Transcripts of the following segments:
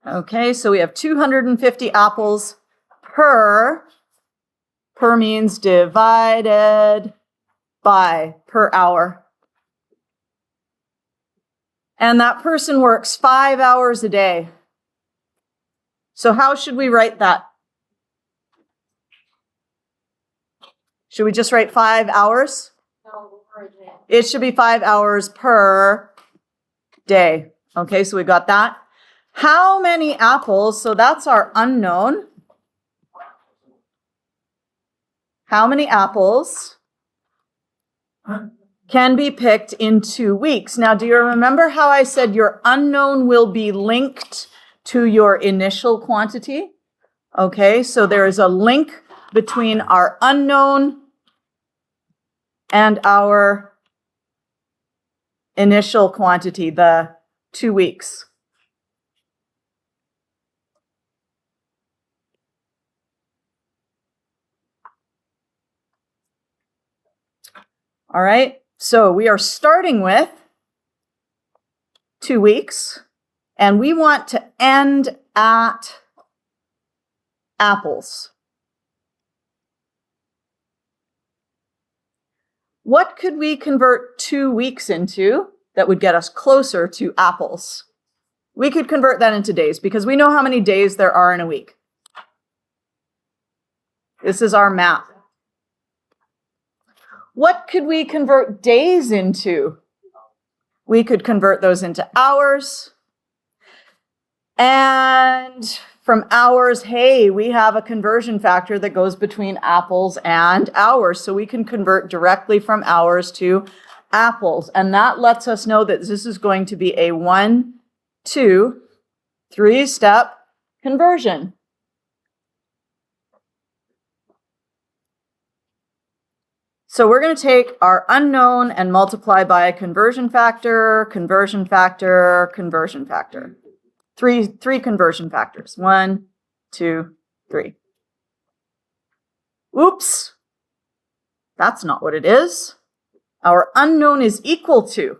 Okay, so we have 250 apples per means divided by per hour. And that person works 5 hours a day. So how should we write that? Should we just write 5 hours? No, per day. It should be 5 hours per day. Okay, so we got that. How many apples? So that's our unknown. How many apples can be picked in 2 weeks? Now, do you remember how I said your unknown will be linked to your initial quantity? Okay, so there is a link between our unknown and our initial quantity, the 2 weeks. All right, so we are starting with 2 weeks, and we want to end at apples. What could we convert 2 weeks into that would get us closer to apples? We could convert that into days because we know how many days there are in a week. This is our map. What could we convert days into? We could convert those into hours. And from hours, hey, we have a conversion factor that goes between apples and hours. So we can convert directly from hours to apples. And that lets us know that this is going to be a 1, 2, 3-step conversion. So we're going to take our unknown and multiply by a conversion factor, conversion factor, conversion factor. Three conversion factors. 1, 2, 3. Oops. That's not what it is. Our unknown is equal to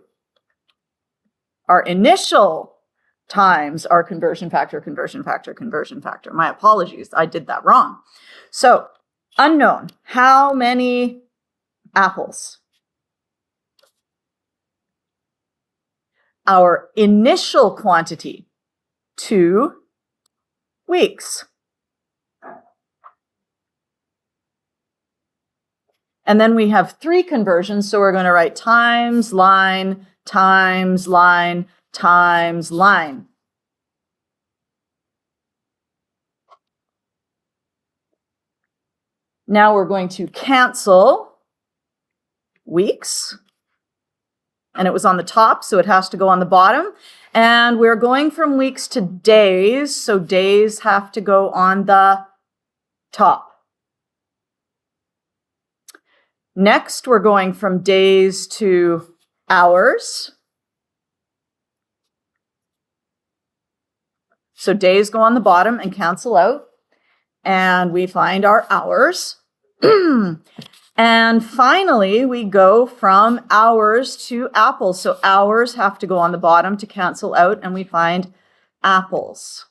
our initial times our conversion factor, conversion factor, conversion factor. My apologies. I did that wrong. So unknown. How many apples? Our initial quantity, 2 weeks. And then we have 3 conversions, so we're going to write times line, times line, times line. Now we're going to cancel weeks, and it was on the top, so it has to go on the bottom. And we're going from weeks to days, so days have to go on the top. Next, we're going from days to hours. So days go on the bottom and cancel out, and we find our hours. And finally, we go from hours to apples. So hours have to go on the bottom to cancel out, and we find apples.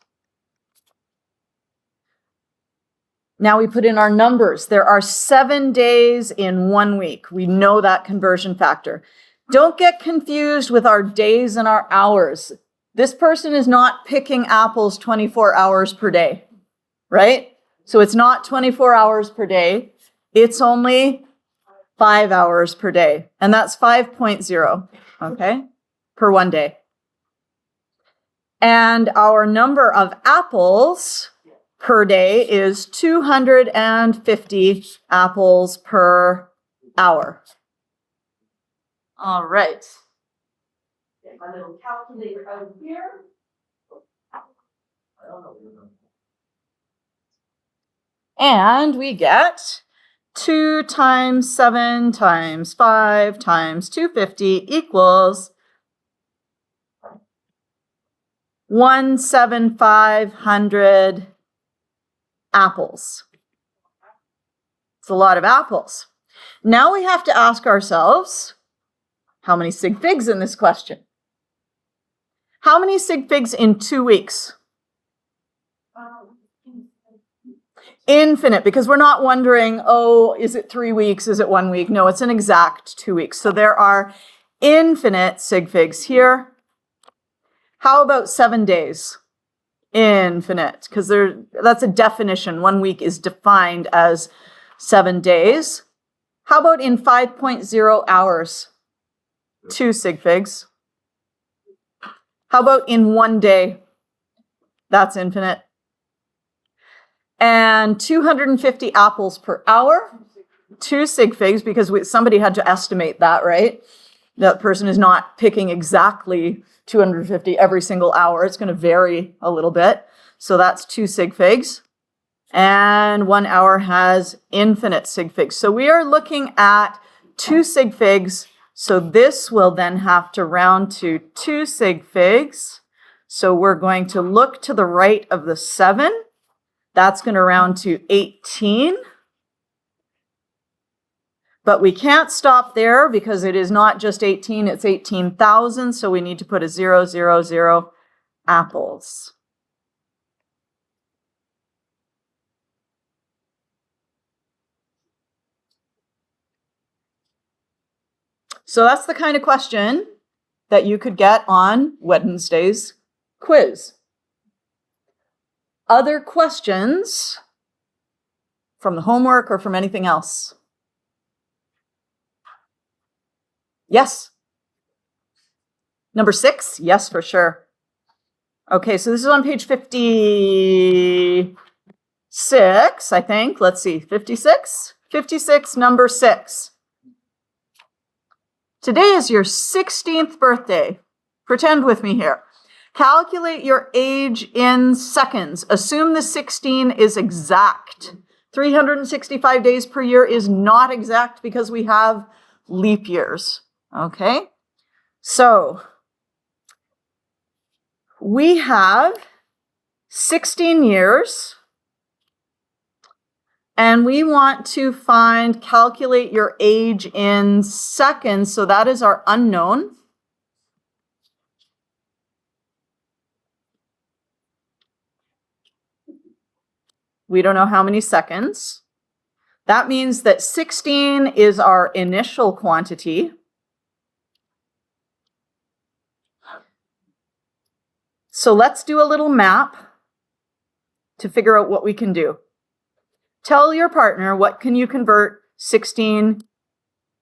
Now we put in our numbers. There are 7 days in 1 week. We know that conversion factor. Don't get confused with our days and our hours. This person is not picking apples 24 hours per day, right? So it's not 24 hours per day. It's only 5 hours per day, and that's 5.0, okay, per 1 day. And our number of apples per day is 250 apples per hour. All right. Get my little calculator out here. And we get 2 times 7 times 5 times 250 equals 1,750 apples. It's a lot of apples. Now we have to ask ourselves, how many sig figs in this question? How many sig figs in 2 weeks? Infinite, because we're not wondering, oh, is it 3 weeks? Is it 1 week? No, it's an exact 2 weeks. So there are infinite sig figs here. How about 7 days? Infinite, because that's a definition. 1 week is defined as 7 days. How about in 5.0 hours? 2 sig figs. How about in 1 day? That's infinite. And 250 apples per hour, 2 sig figs, because somebody had to estimate that, right? That person is not picking exactly 250 every single hour. It's going to vary a little bit. So that's 2 sig figs. And 1 hour has infinite sig figs. So we are looking at 2 sig figs. So this will then have to round to 2 sig figs. So we're going to look to the right of the 7. That's going to round to 18. But we can't stop there because it is not just 18, it's 18,000. So we need to put a 0, 0, 0 apples. So that's the kind of question that you could get on Wednesday's quiz. Other questions from the homework or from anything else? Yes. Number 6? Yes, for sure. Okay, so this is on page 56, I think. Let's see, 56? 56, number 6. Today is your 16th birthday. Pretend with me here. Calculate your age in seconds. Assume the 16 is exact. 365 days per year is not exact because we have leap years. Okay? So, we have 16 years. And we want to calculate your age in seconds. So that is our unknown. We don't know how many seconds. That means that 16 is our initial quantity. So let's do a little map to figure out what we can do. Tell your partner what can you convert 16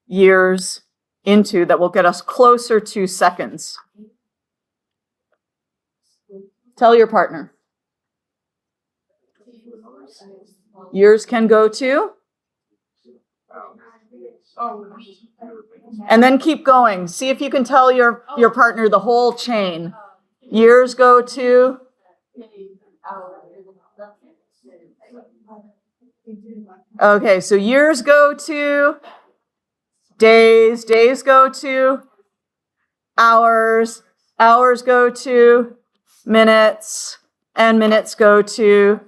years into that will get us closer to seconds. Tell your partner. Years can go to? And then keep going. See if you can tell your partner the whole chain. Years go to? Okay, so years go to days, days go to hours, hours go to minutes, and minutes go to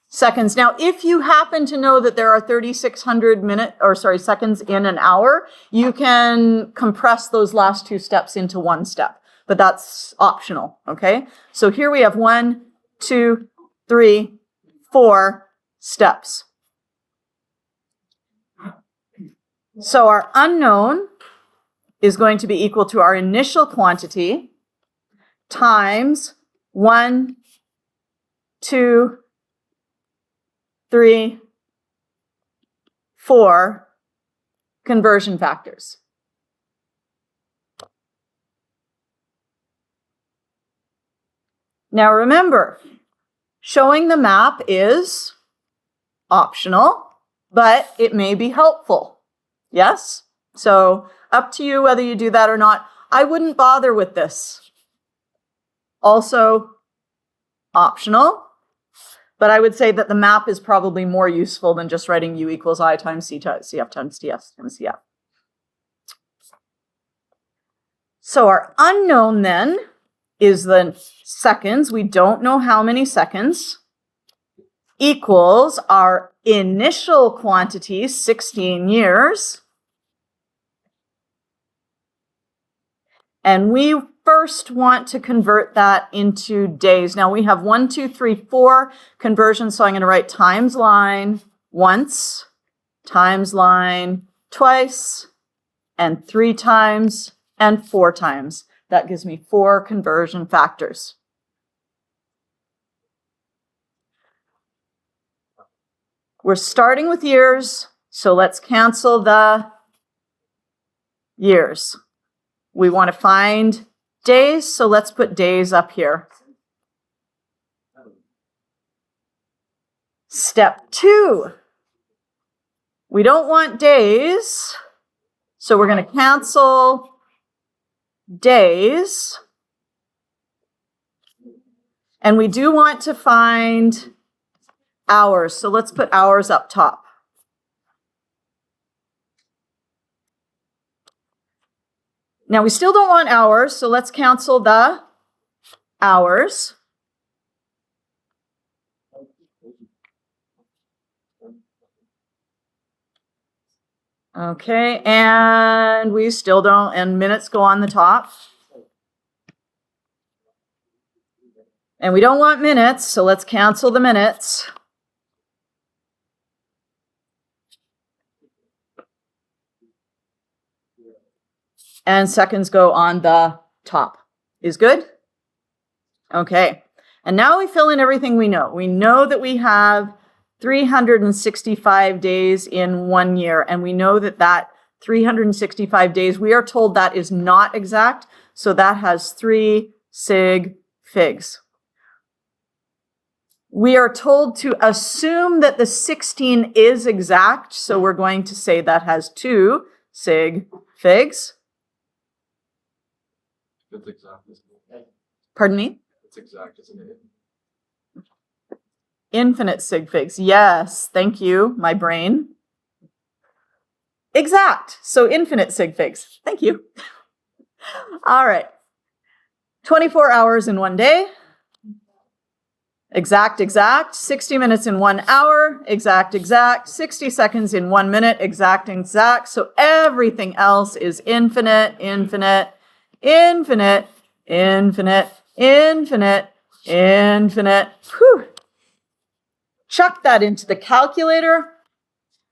seconds. Now, if you happen to know that there are 3,600 seconds in an hour, you can compress those last 2 steps into 1 step, but that's optional, okay? So here we have 1, 2, 3, 4 steps. So our unknown is going to be equal to our initial quantity times 1, 2, 3, 4 conversion factors. Now remember, showing the map is optional, but it may be helpful. Yes? So up to you whether you do that or not. I wouldn't bother with this. Also optional, but I would say that the map is probably more useful than just writing U equals I times CF times TS times CF. So our unknown then is the seconds. We don't know how many seconds, equals our initial quantity, 16 years, And we first want to convert that into days. Now we have 1, 2, 3, 4 conversions. So I'm going to write times line once, times line twice, and 3 times, and 4 times. That gives me 4 conversion factors. We're starting with years, so let's cancel the years. We want to find days, so let's put days up here. Step 2. We don't want days, so we're going to cancel days. And we do want to find hours, so let's put hours up top. Now we still don't want hours, so let's cancel the hours. Okay, and we still don't, and minutes go on the top. And we don't want minutes, so let's cancel the minutes. And seconds go on the top. Is good? Okay. And now we fill in everything we know. We know that we have 365 days in 1 year, and we know that that 365 days, we are told that is not exact, so that has 3 sig figs. We are told to assume that the 16 is exact, so we're going to say that has 2 sig figs. It's exact, isn't it? Pardon me? It's exact, isn't it? Infinite sig figs. Yes, thank you, my brain. Exact. So infinite sig figs. Thank you. All right. 24 hours in 1 day. Exact, exact. 60 minutes in 1 hour. Exact, exact. 60 seconds in 1 minute. Exact, exact. So everything else is infinite, infinite, infinite, infinite, infinite, infinite. Whew. Chuck that into the calculator.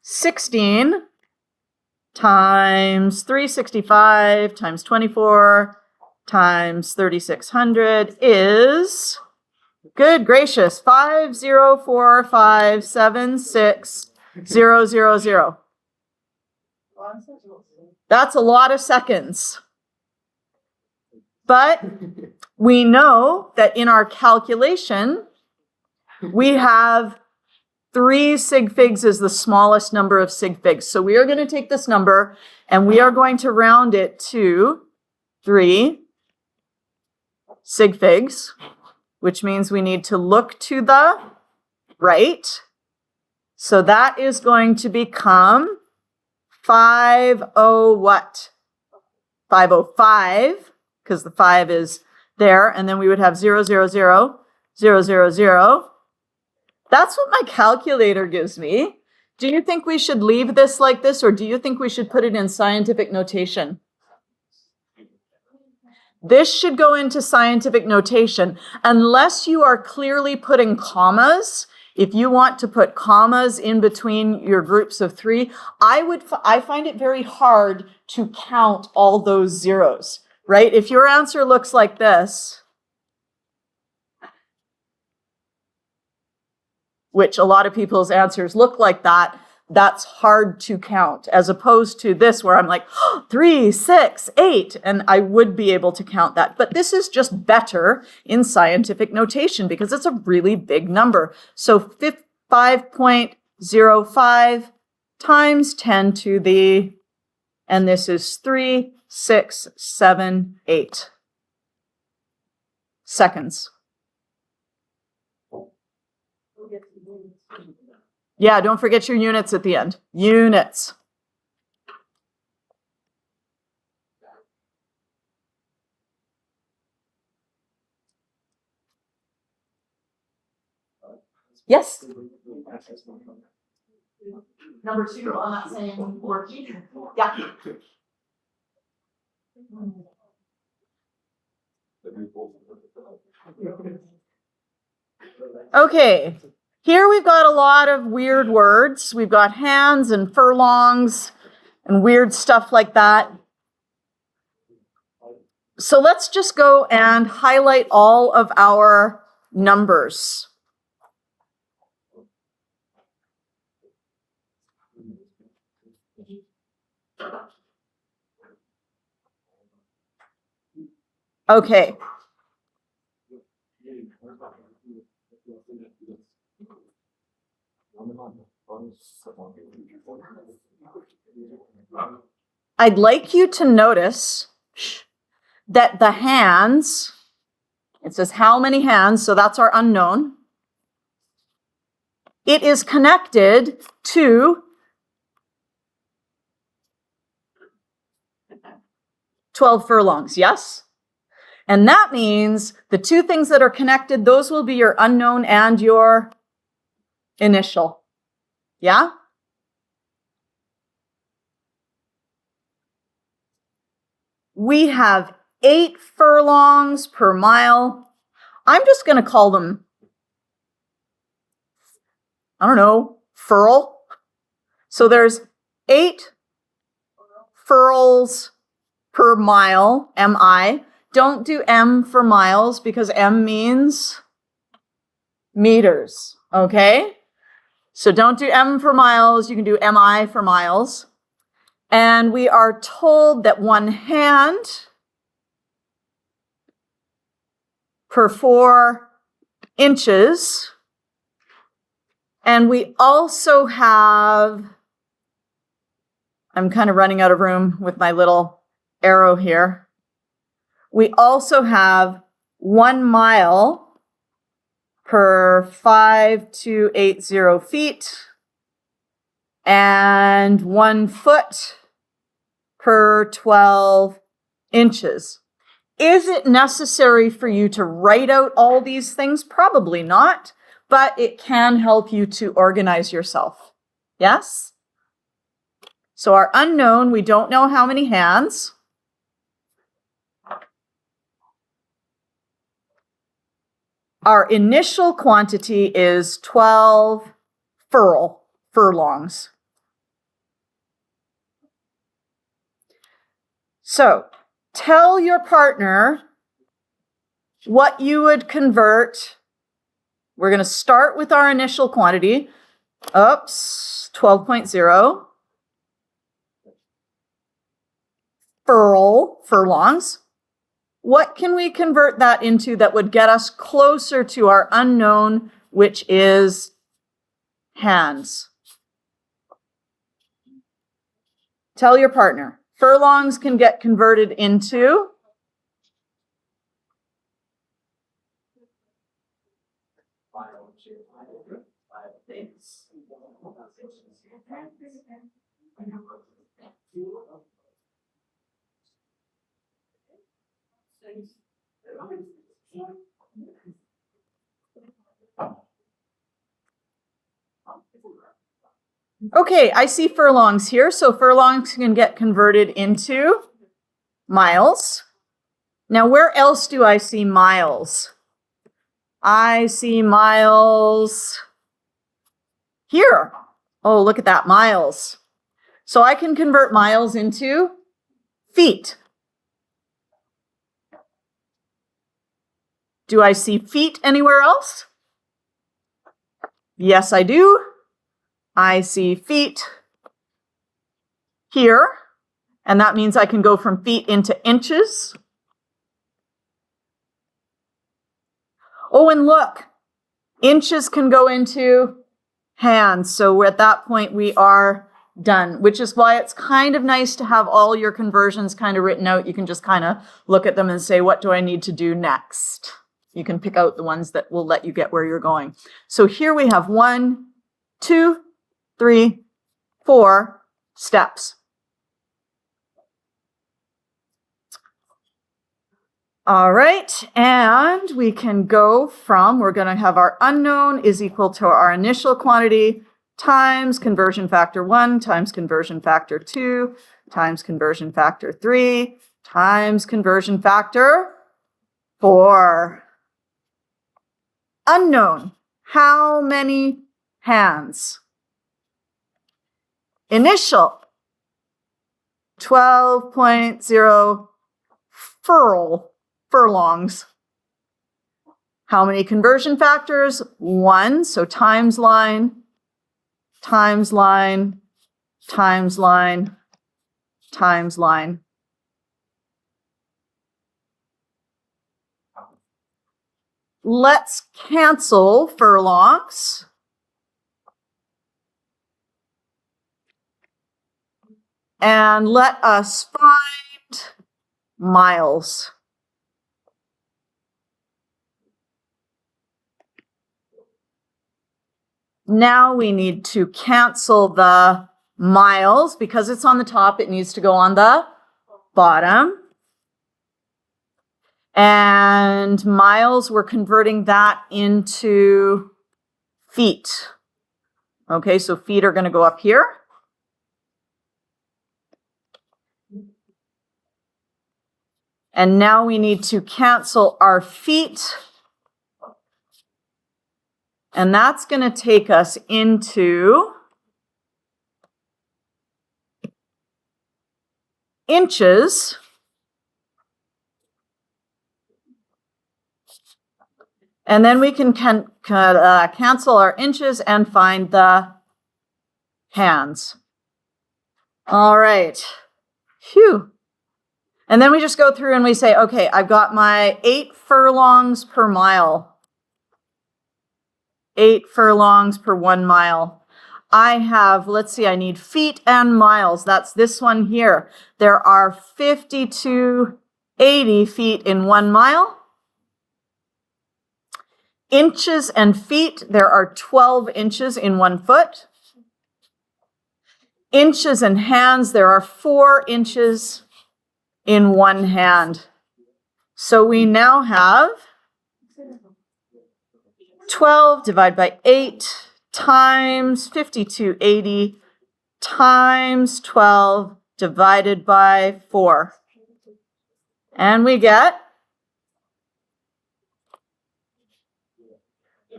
16 times 365 times 24 times 3600 is, good gracious, 504576000. That's a lot of seconds. But we know that in our calculation, we have 3 sig figs is the smallest number of sig figs. So we are going to take this number and we are going to round it to 3 sig figs, which means we need to look to the right. So that is going to become 50 what? 505, because the 5 is there, and then we would have 000, 000. That's what my calculator gives me. Do you think we should leave this like this, or do you think we should put it in scientific notation? This should go into scientific notation unless you are clearly putting commas. If you want to put commas in between your groups of 3, I find it very hard to count all those zeros, right? If your answer looks like this, which a lot of people's answers look like that, that's hard to count, as opposed to this where I'm like, 3, 6, 8, and I would be able to count that. But this is just better in scientific notation because it's a really big number. So 5.05 times 10 to the, and this is 3, 6, 7, 8 seconds. Yeah, don't forget your units at the end. Units. Yes? Number 2 on that same worksheet. Yeah. Okay, here we've got a lot of weird words. We've got hands and furlongs and weird stuff like that. So let's just go and highlight all of our numbers. Okay. I'd like you to notice that the hands, it says how many hands, so that's our unknown. It is connected to 12 furlongs, yes? And that means the two things that are connected, those will be your unknown and your initial. Yeah? We have 8 furlongs per mile. I'm just going to call them, I don't know, furl. So there's 8 furls per mile, MI. Don't do M for miles because M means meters, okay? So don't do M for miles, you can do MI for miles. And we are told that 1 hand per 4 inches. And we also have, I'm kind of running out of room with my little arrow here. We also have 1 mile per 5280 feet and 1 foot per 12 inches. Is it necessary for you to write out all these things? Probably not, but it can help you to organize yourself. Yes? So our unknown, we don't know how many hands. Our initial quantity is 12 furlongs. So tell your partner what you would convert. We're going to start with our initial quantity. Oops, 12.0 furlongs. What can we convert that into that would get us closer to our unknown, which is hands? Tell your partner. Furlongs can get converted into okay, I see furlongs here. So furlongs can get converted into miles. Now, where else do I see miles? I see miles here. Oh, look at that, miles. So I can convert miles into feet. Do I see feet anywhere else? Yes, I do. I see feet here, and that means I can go from feet into inches. Oh, and look, inches can go into hands. So at that point, we are done, which is why it's kind of nice to have all your conversions kind of written out. You can just kind of look at them and say, what do I need to do next? You can pick out the ones that will let you get where you're going. So here we have 1, 2, 3, 4 steps. All right, and we can go from, we're going to have our unknown is equal to our initial quantity times conversion factor 1 times conversion factor 2 times conversion factor 3 times conversion factor 4. Unknown. How many hands? Initial. 12.0 furlongs. How many conversion factors? 1. So times line, times line, times line, times line. Let's cancel furlongs. And let us find miles. Now we need to cancel the miles. Because it's on the top, it needs to go on the bottom. And miles, we're converting that into feet. Okay, so feet are going to go up here. And now we need to cancel our feet. And that's going to take us into inches. And then we can cancel our inches and find the hands. All right. Phew. And then we just go through and we say, okay, I've got my 8 furlongs per mile. 8 furlongs per 1 mile. I have, let's see, I need feet and miles. That's this one here. There are 5280 feet in 1 mile. Inches and feet, there are 12 inches in 1 foot. Inches and hands, there are 4 inches in 1 hand. So we now have 12 divided by 8 times 5280 times 12 divided by 4. And we get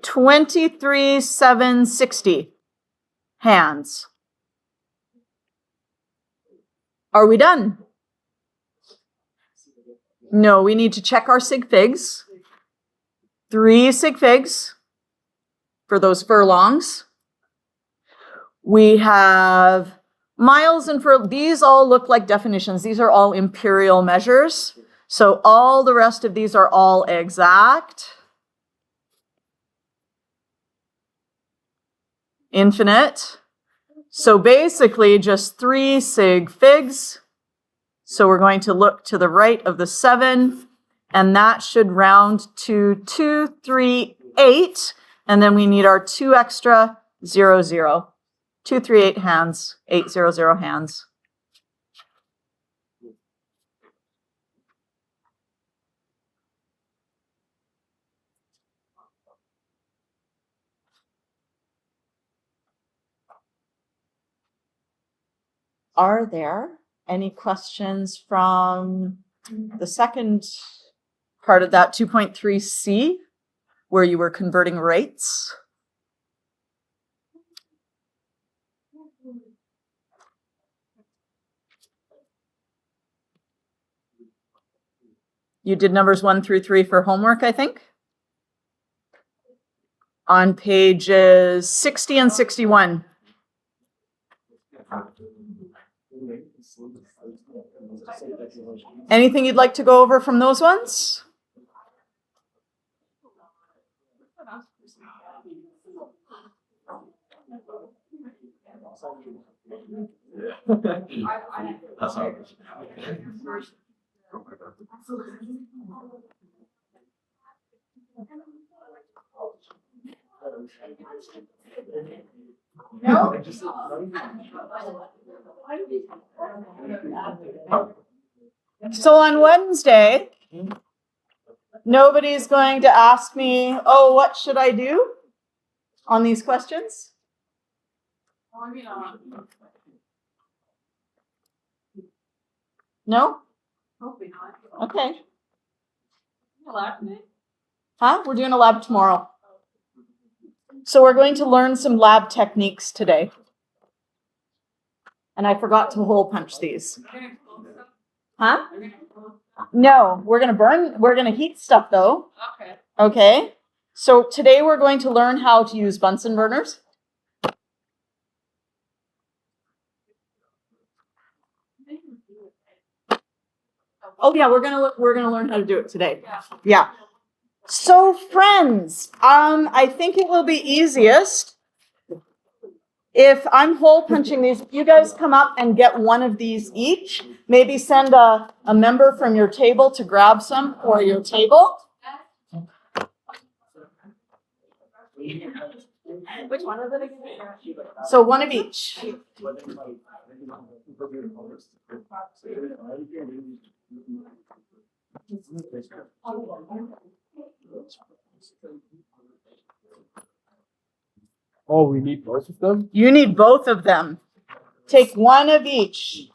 23,760 hands. Are we done? No, we need to check our sig figs. 3 sig figs for those furlongs. We have miles and these all look like definitions. These are all imperial measures. So all the rest of these are all exact. Infinite. So basically just 3 sig figs. So we're going to look to the right of the 7, and that should round to 238. And then we need our 2 extra 0, 0. 238 hands, 800 hands. Are there any questions from the second part of that 2.3c, where you were converting rates? You did numbers 1 through 3 for homework, I think. On pages 60 and 61. Anything you'd like to go over from those ones? That's all. No? So on Wednesday, nobody's going to ask me, oh, what should I do on these questions? No? Okay. Huh? We're doing a lab tomorrow. So we're going to learn some lab techniques today. And I forgot to hole punch these. Huh? No, we're gonna heat stuff though. Okay. Okay. So today we're going to learn how to use Bunsen burners. Oh yeah, we're gonna learn how to do it today. Yeah. So friends, I think it will be easiest if I'm hole punching these. You guys come up and get one of these each. Maybe send a member from your table to grab some for your table. Which one is it again? So one of each. Oh, we need both of them? You need both of them. Take one of each.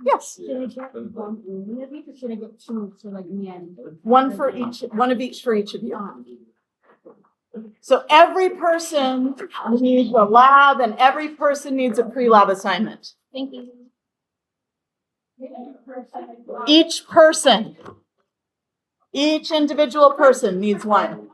Yes. One for each, one of each for each of you. So every person needs a lab and every person needs a pre-lab assignment. Thank you. Each person, each individual person needs one.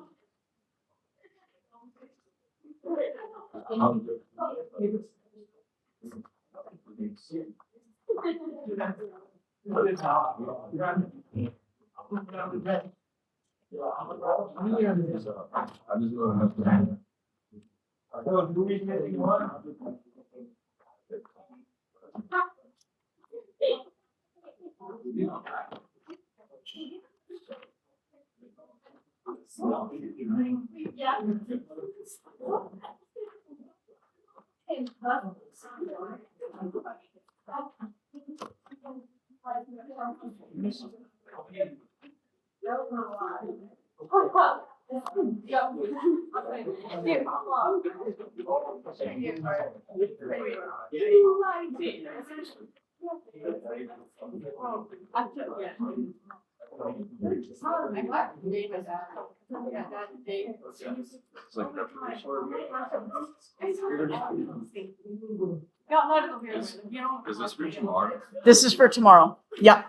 Is this for tomorrow? This is for tomorrow. Yeah.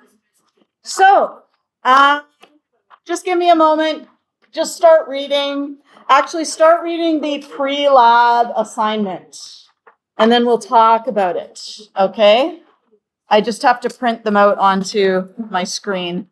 So, just give me a moment. Just start reading. Actually, start reading the pre-lab assignment, and then we'll talk about it. Okay? I just have to print them out onto my screen.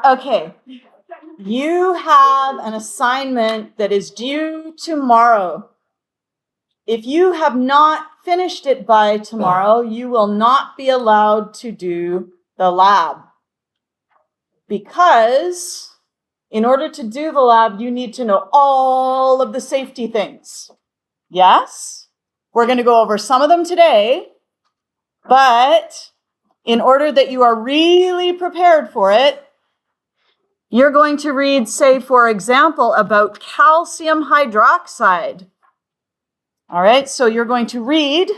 Okay, you have an assignment that is due tomorrow. If you have not finished it by tomorrow, you will not be allowed to do the lab because in order to do the lab, you need to know all of the safety things. Yes? We're going to go over some of them today, but in order that you are really prepared for it, you're going to read, say, for example, about calcium hydroxide. All right, so you're going to read,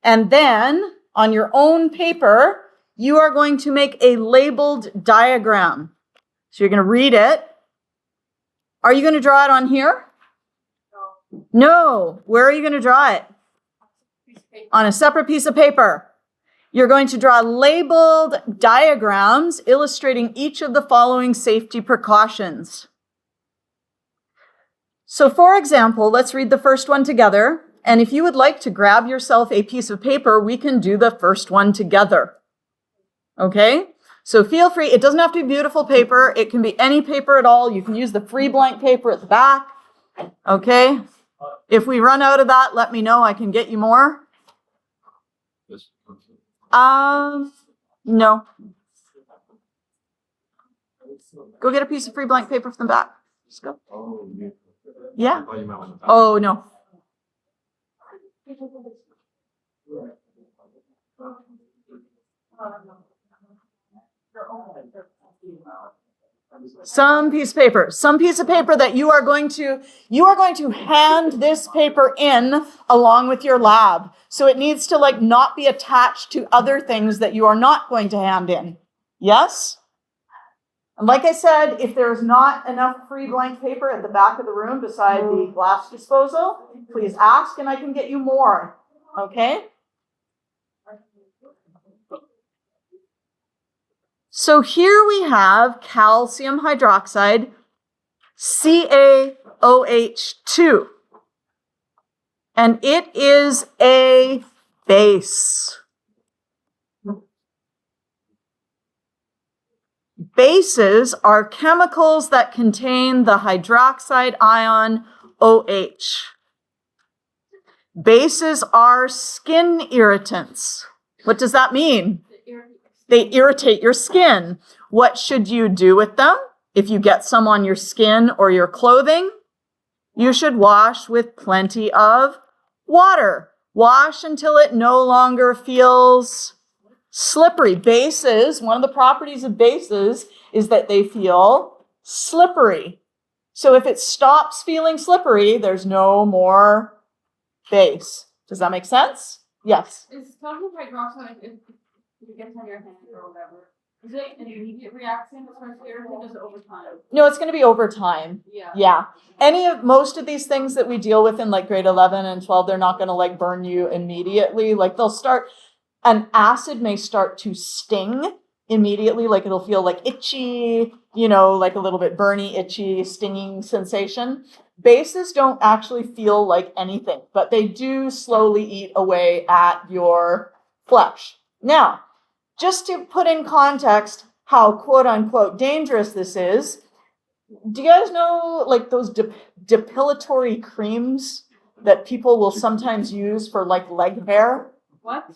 and then on your own paper, you are going to make a labeled diagram. So you're going to read it. Are you going to draw it on here? No. Where are you going to draw it? On a separate piece of paper. You're going to draw labeled diagrams illustrating each of the following safety precautions. So for example, let's read the first one together. And if you would like to grab yourself a piece of paper, we can do the first one together. Okay? So feel free. It doesn't have to be beautiful paper. It can be any paper at all. You can use the free blank paper at the back. Okay? If we run out of that, let me know. I can get you more. No. Go get a piece of free blank paper from the back. Just go. Yeah. Oh, no. Some piece of paper that you are going to hand this paper in along with your lab. So it needs to not be attached to other things that you are not going to hand in. Yes? And like I said, if there's not enough free blank paper at the back of the room beside the glass disposal, please ask and I can get you more. Okay? So here we have calcium hydroxide, CaOH2. And it is a base. Bases are chemicals that contain the hydroxide ion OH. Bases are skin irritants. What does that mean? They irritate your skin. What should you do with them? If you get some on your skin or your clothing, you should wash with plenty of water. Wash until it no longer feels slippery. Bases, one of the properties of bases is that they feel slippery. So if it stops feeling slippery, there's no more base. Does that make sense? Yes. Is calcium hydroxide, if it gets on your hand or whatever, is it an immediate reaction as far as irritant, or is it over time? No, it's going to be over time. Yeah. Most of these things that we deal with in grade 11 and 12, they're not going to burn you immediately. An acid may start to sting immediately, it'll feel itchy, a little bit burny, itchy, stinging sensation. Bases don't actually feel like anything, but they do slowly eat away at your flesh. Now, just to put in context how quote unquote dangerous this is, do you guys know those depilatory creams that people will sometimes use for leg hair? What?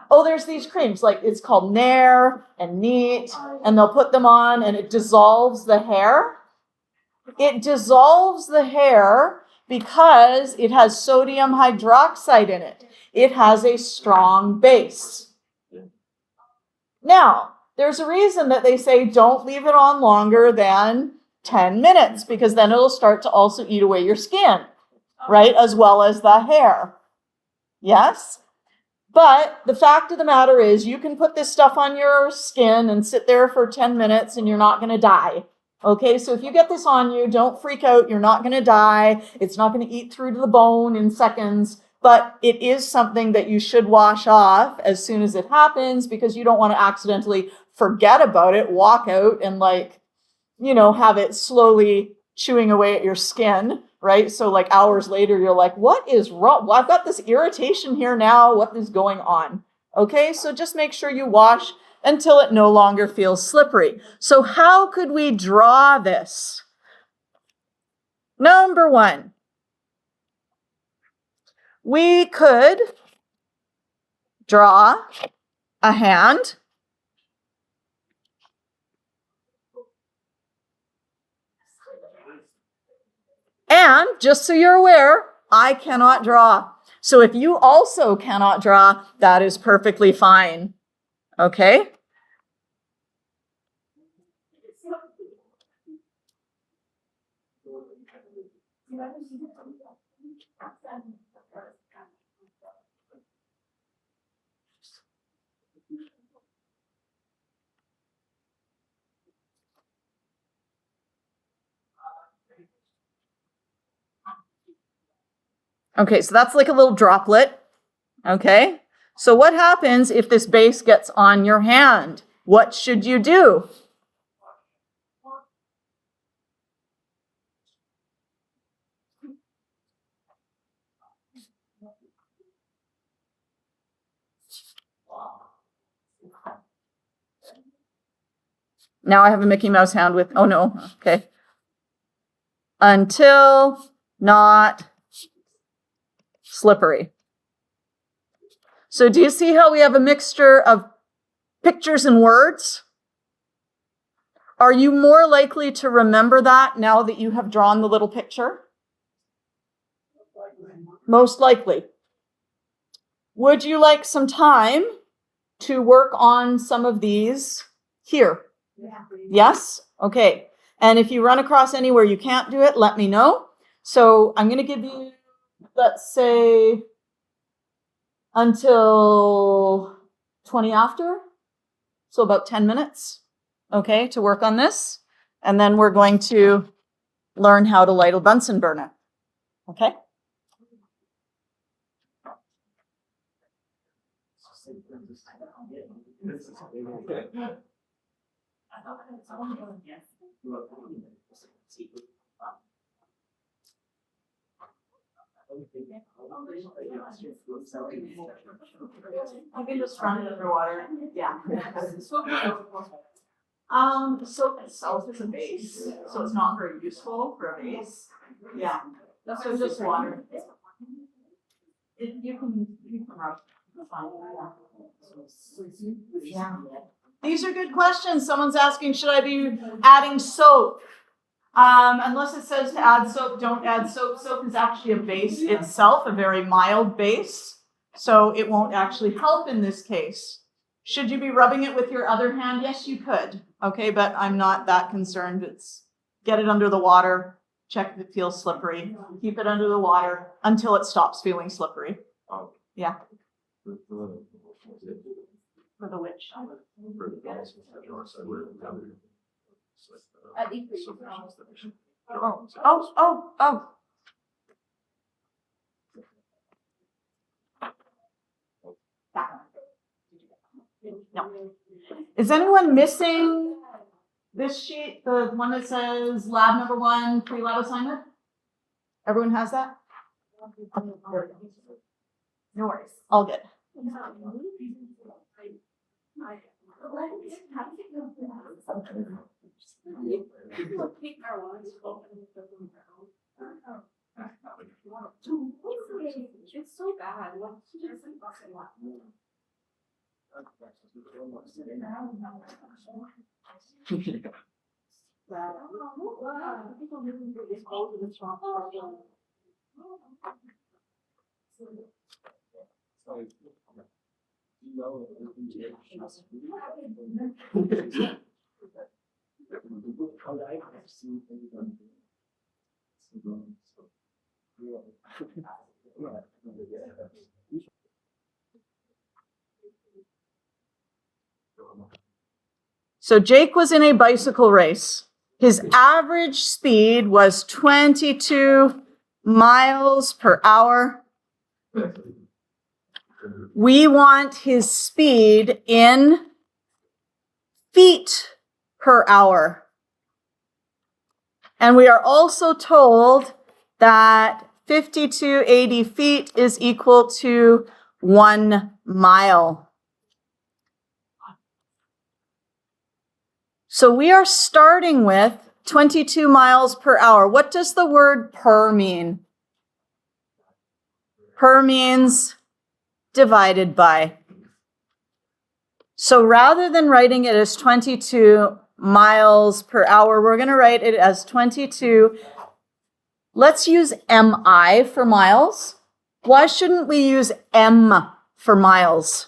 Oh, there's these creams, it's called Nair and Neat, and they'll put them on and it dissolves the hair. It dissolves the hair because it has sodium hydroxide in it. It has a strong base. Now, there's a reason that they say don't leave it on longer than 10 minutes because then it'll start to also eat away your skin, right? As well as the hair. Yes? But the fact of the matter is you can put this stuff on your skin and sit there for 10 minutes and you're not going to die. Okay, so if you get this on you, don't freak out. You're not going to die. It's not going to eat through to the bone in seconds. But it is something that you should wash off as soon as it happens because you don't want to accidentally forget about it, walk out and have it slowly chewing away at your skin, right? So hours later, you're like, what is wrong? Well, I've got this irritation here now. What is going on? Okay, so just make sure you wash until it no longer feels slippery. So how could we draw this? Number one, we could draw a hand And just so you're aware, I cannot draw. So if you also cannot draw, that is perfectly fine. Okay? Okay, so that's like a little droplet. Okay? So what happens if this base gets on your hand? What should you do? Now I have a Mickey Mouse hand with, oh no, okay. Until not slippery. So do you see how we have a mixture of pictures and words? Are you more likely to remember that now that you have drawn the little picture? Most likely. Would you like some time to work on some of these here? Yes? Okay. And if you run across anywhere you can't do it, let me know. So I'm going to give you, let's say, until 20 after. So about 10 minutes, okay, to work on this. And then we're going to learn how to light a Bunsen burner. Okay? I can just run it underwater. Yeah. Soap itself is a base, so it's not very useful for a base. Yeah. So just water. You can rub. Yeah. These are good questions. Someone's asking, should I be adding soap? Unless it says to add soap, don't add soap. Soap is actually a base itself, a very mild base. So it won't actually help in this case. Should you be rubbing it with your other hand? Yes, you could. Okay, but I'm not that concerned. It's get it under the water, check if it feels slippery, keep it under the water until it stops feeling slippery. Yeah. For the witch. Oh. No. Is anyone missing this sheet, the one that says lab number 1, pre-lab assignment? Everyone has that? No worries, all good. It's so bad. So Jake was in a bicycle race. His average speed was 22 miles per hour. We want his speed in feet per hour. And we are also told that 5280 feet is equal to 1 mile. So we are starting with 22 miles per hour. What does the word per mean? Per means divided by. So rather than writing it as 22 miles per hour, we're going to write it as 22 Let's use MI for miles. Why shouldn't we use M for miles?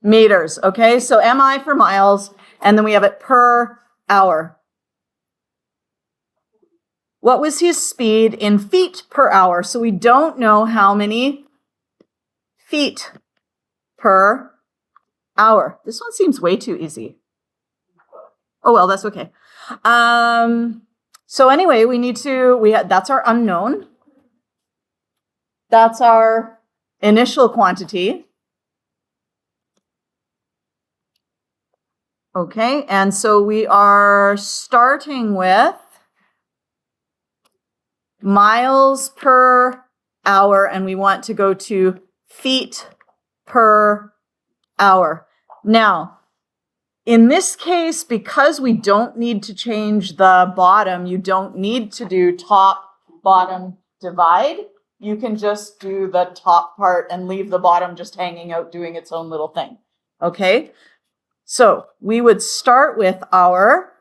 Meters, okay? So MI for miles, and then we have it per hour. What was his speed in feet per hour? So we don't know how many feet per hour. This one seems way too easy. Oh, well, that's okay. So anyway, that's our unknown. That's our initial quantity. Okay, and so we are starting with miles per hour, and we want to go to feet per hour. Now, in this case, because we don't need to change the bottom, you don't need to do top, bottom, divide. You can just do the top part and leave the bottom just hanging out doing its own little thing. Okay? So we would start with our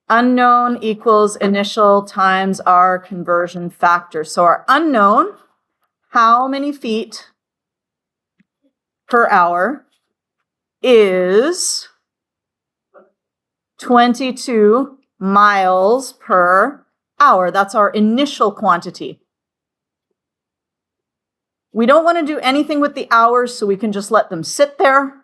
unknown equals initial times our conversion factor. So our unknown, how many feet per hour, is 22 miles per hour. That's our initial quantity. We don't want to do anything with the hours, so we can just let them sit there.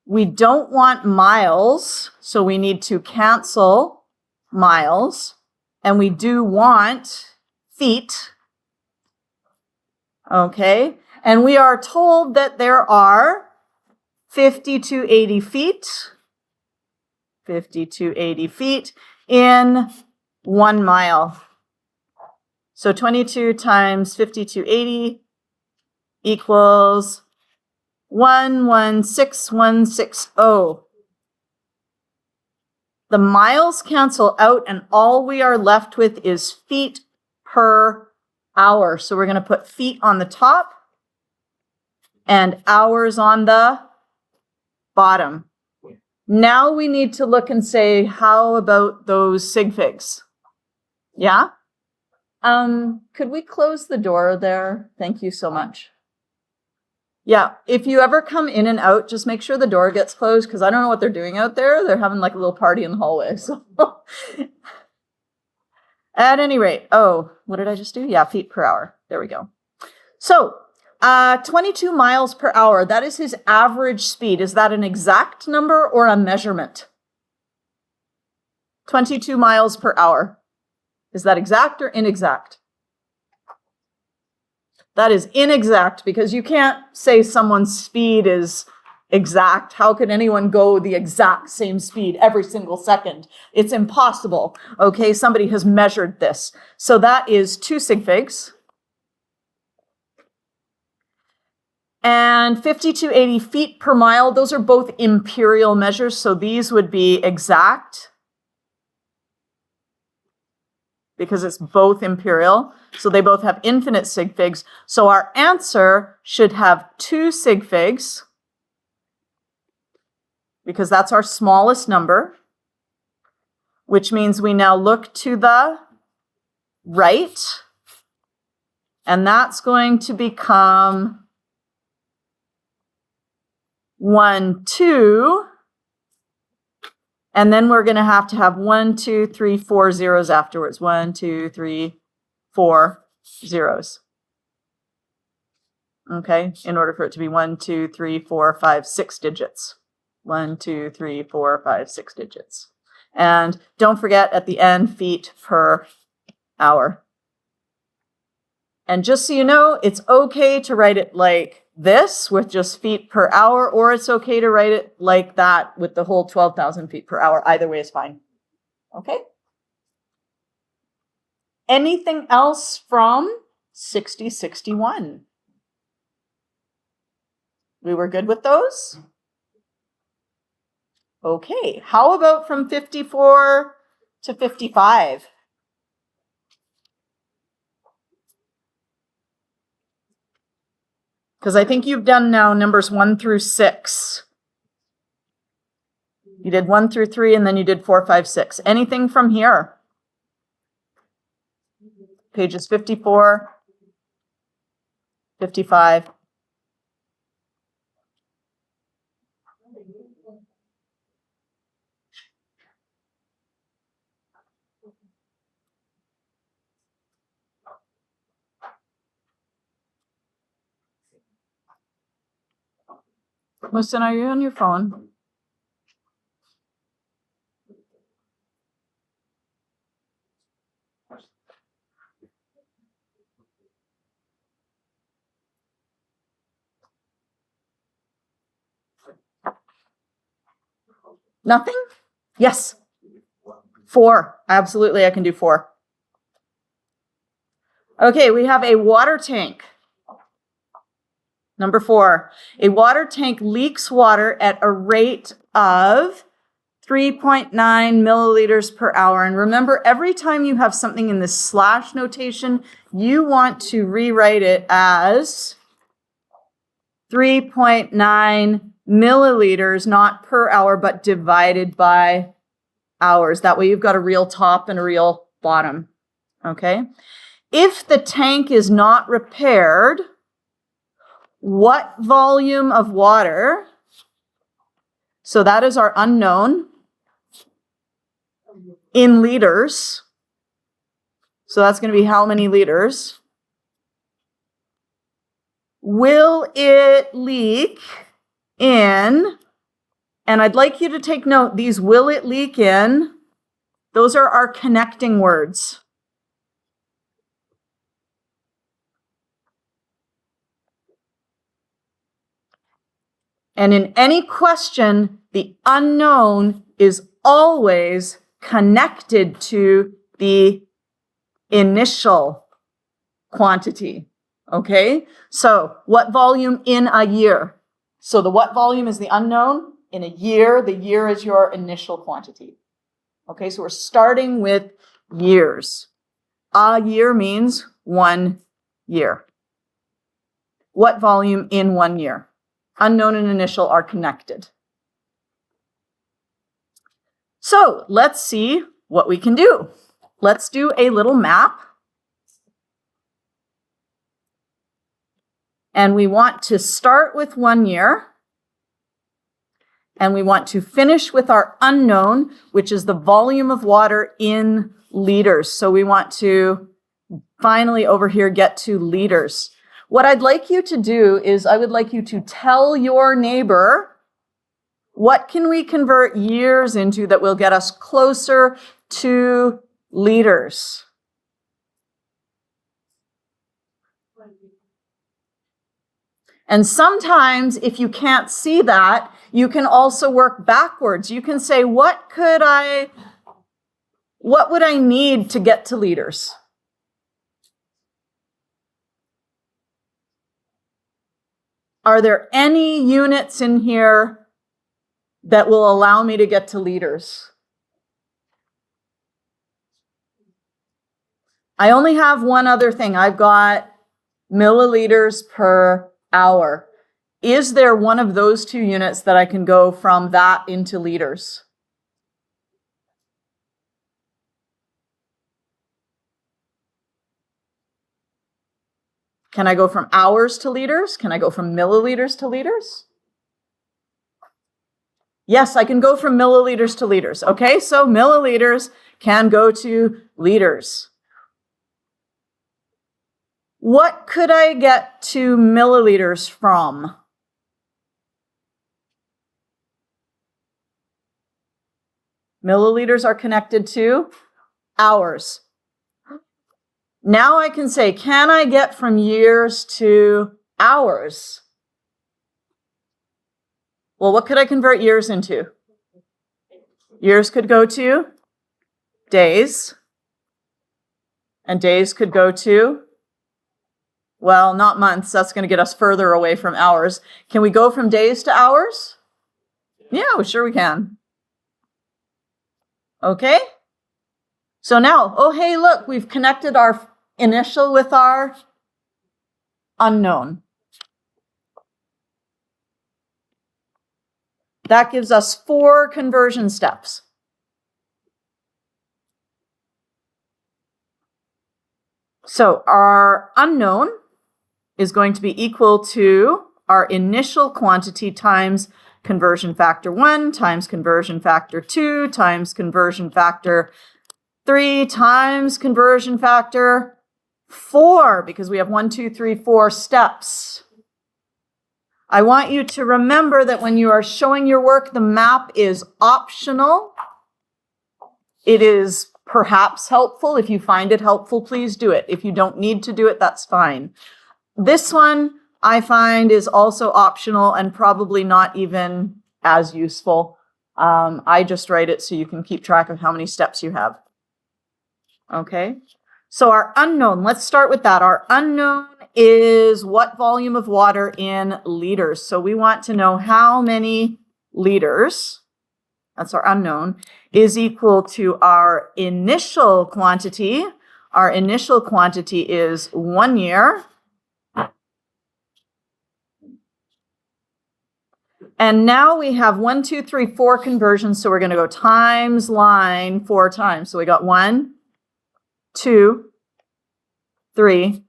We don't want miles, so we need to cancel miles. And we do want feet. Okay, and we are told that there are 50 to 80 feet, 50 to 80 feet in 1 mile. So 22 times 50 to 80 equals 116160. The miles cancel out, and all we are left with is feet per hour. So we're going to put feet on the top and hours on the bottom. Now we need to look and say, how about those sig figs? Yeah? Could we close the door there? Thank you so much. Yeah, if you ever come in and out, just make sure the door gets closed, because I don't know what they're doing out there. They're having like a little party in the hallway. So at any rate, what did I just do? Yeah, feet per hour. There we go. So 22 miles per hour, that is his average speed. Is that an exact number or a measurement? 22 miles per hour. Is that exact or inexact? That is inexact, because you can't say someone's speed is exact. How could anyone go the exact same speed every single second? It's impossible. Okay, somebody has measured this. So that is 2 sig figs. And 50 to 80 feet per mile, those are both imperial measures, so these would be exact, because it's both imperial. So they both have infinite sig figs. So our answer should have 2 sig figs, because that's our smallest number, which means we now look to the right, and that's going to become 1, 2, and then we're going to have 1, 2, 3, 4 zeros afterwards. 1, 2, 3, 4 zeros. Okay, in order for it to be 1, 2, 3, 4, 5, 6 digits. 1, 2, 3, 4, 5, 6 digits. And don't forget at the end, feet per hour. And just so you know, it's okay to write it like this with just feet per hour, or it's okay to write it like that with the whole 12,000 feet per hour. Either way is fine. Okay? Anything else from 6061? We were good with those? Okay. How about from 54 to 55? Because I think you've done now numbers 1 through 6. You did 1 through 3, and then you did 4, 5, 6. Anything from here? pages 54, 55. Listen, are you on your phone? Nothing? Yes. 4. Absolutely, I can do 4. Okay, we have a water tank. Number 4. A water tank leaks water at a rate of 3.9 milliliters per hour. And remember, every time you have something in this slash notation, you want to rewrite it as 3.9 milliliters, not per hour, but divided by hours. That way you've got a real top and a real bottom, okay? If the tank is not repaired, what volume of water, so that is our unknown, in liters, so that's going to be how many liters, will it leak in, and I'd like you to take note, these will it leak in, those are our connecting words. And in any question, the unknown is always connected to the initial quantity, okay? So what volume in a year? So the what volume is the unknown. In a year, the year is your initial quantity. Okay, so we're starting with years. A year means 1 year. What volume in 1 year? Unknown and initial are connected. So let's see what we can do. Let's do a little map. And we want to start with 1 year. And we want to finish with our unknown, which is the volume of water in liters. So we want to finally over here get to liters. What I'd like you to do is I would like you to tell your neighbor, what can we convert years into that will get us closer to liters? And sometimes if you can't see that, you can also work backwards. You can say, what would I need to get to liters? Are there any units in here that will allow me to get to liters? I only have one other thing. I've got milliliters per hour. Is there one of those two units that I can go from that into liters? Can I go from hours to liters? Can I go from milliliters to liters? Yes, I can go from milliliters to liters. Okay, so milliliters can go to liters. What could I get to milliliters from? Milliliters are connected to hours. Now I can say, can I get from years to hours? Well, what could I convert years into? Years could go to days. And days could go to, well, not months. That's going to get us further away from hours. Can we go from days to hours? Yeah, sure we can. Okay. So now, oh, hey, look, we've connected our initial with our unknown. That gives us 4 conversion steps. So our unknown is going to be equal to our initial quantity times conversion factor 1 times conversion factor 2 times conversion factor 3 times conversion factor 4, because we have 1, 2, 3, 4 steps. I want you to remember that when you are showing your work, the map is optional. It is perhaps helpful. If you find it helpful, please do it. If you don't need to do it, that's fine. This one I find is also optional and probably not even as useful. I just write it so you can keep track of how many steps you have. Okay, so our unknown, let's start with that. Our unknown is what volume of water in liters. So we want to know how many liters, that's our unknown, is equal to our initial quantity. Our initial quantity is 1 year. And now we have 1, 2, 3, 4 conversions. So we're going to go times line 4 times. So we got 1, 2, 3,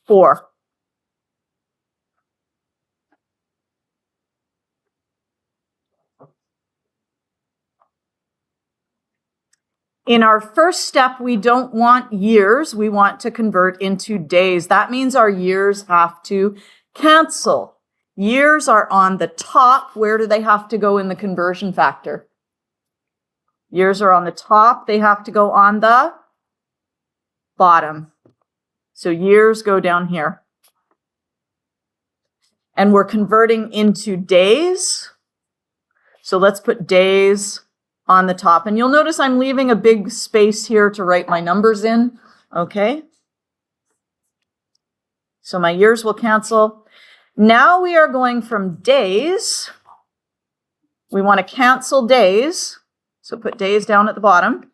4. In our first step, we don't want years. We want to convert into days. That means our years have to cancel. Years are on the top. Where do they have to go in the conversion factor? Years are on the top. They have to go on the bottom. So years go down here. And we're converting into days. So let's put days on the top. And you'll notice I'm leaving a big space here to write my numbers in. Okay. So my years will cancel. Now we are going from days. We want to cancel days. So put days down at the bottom.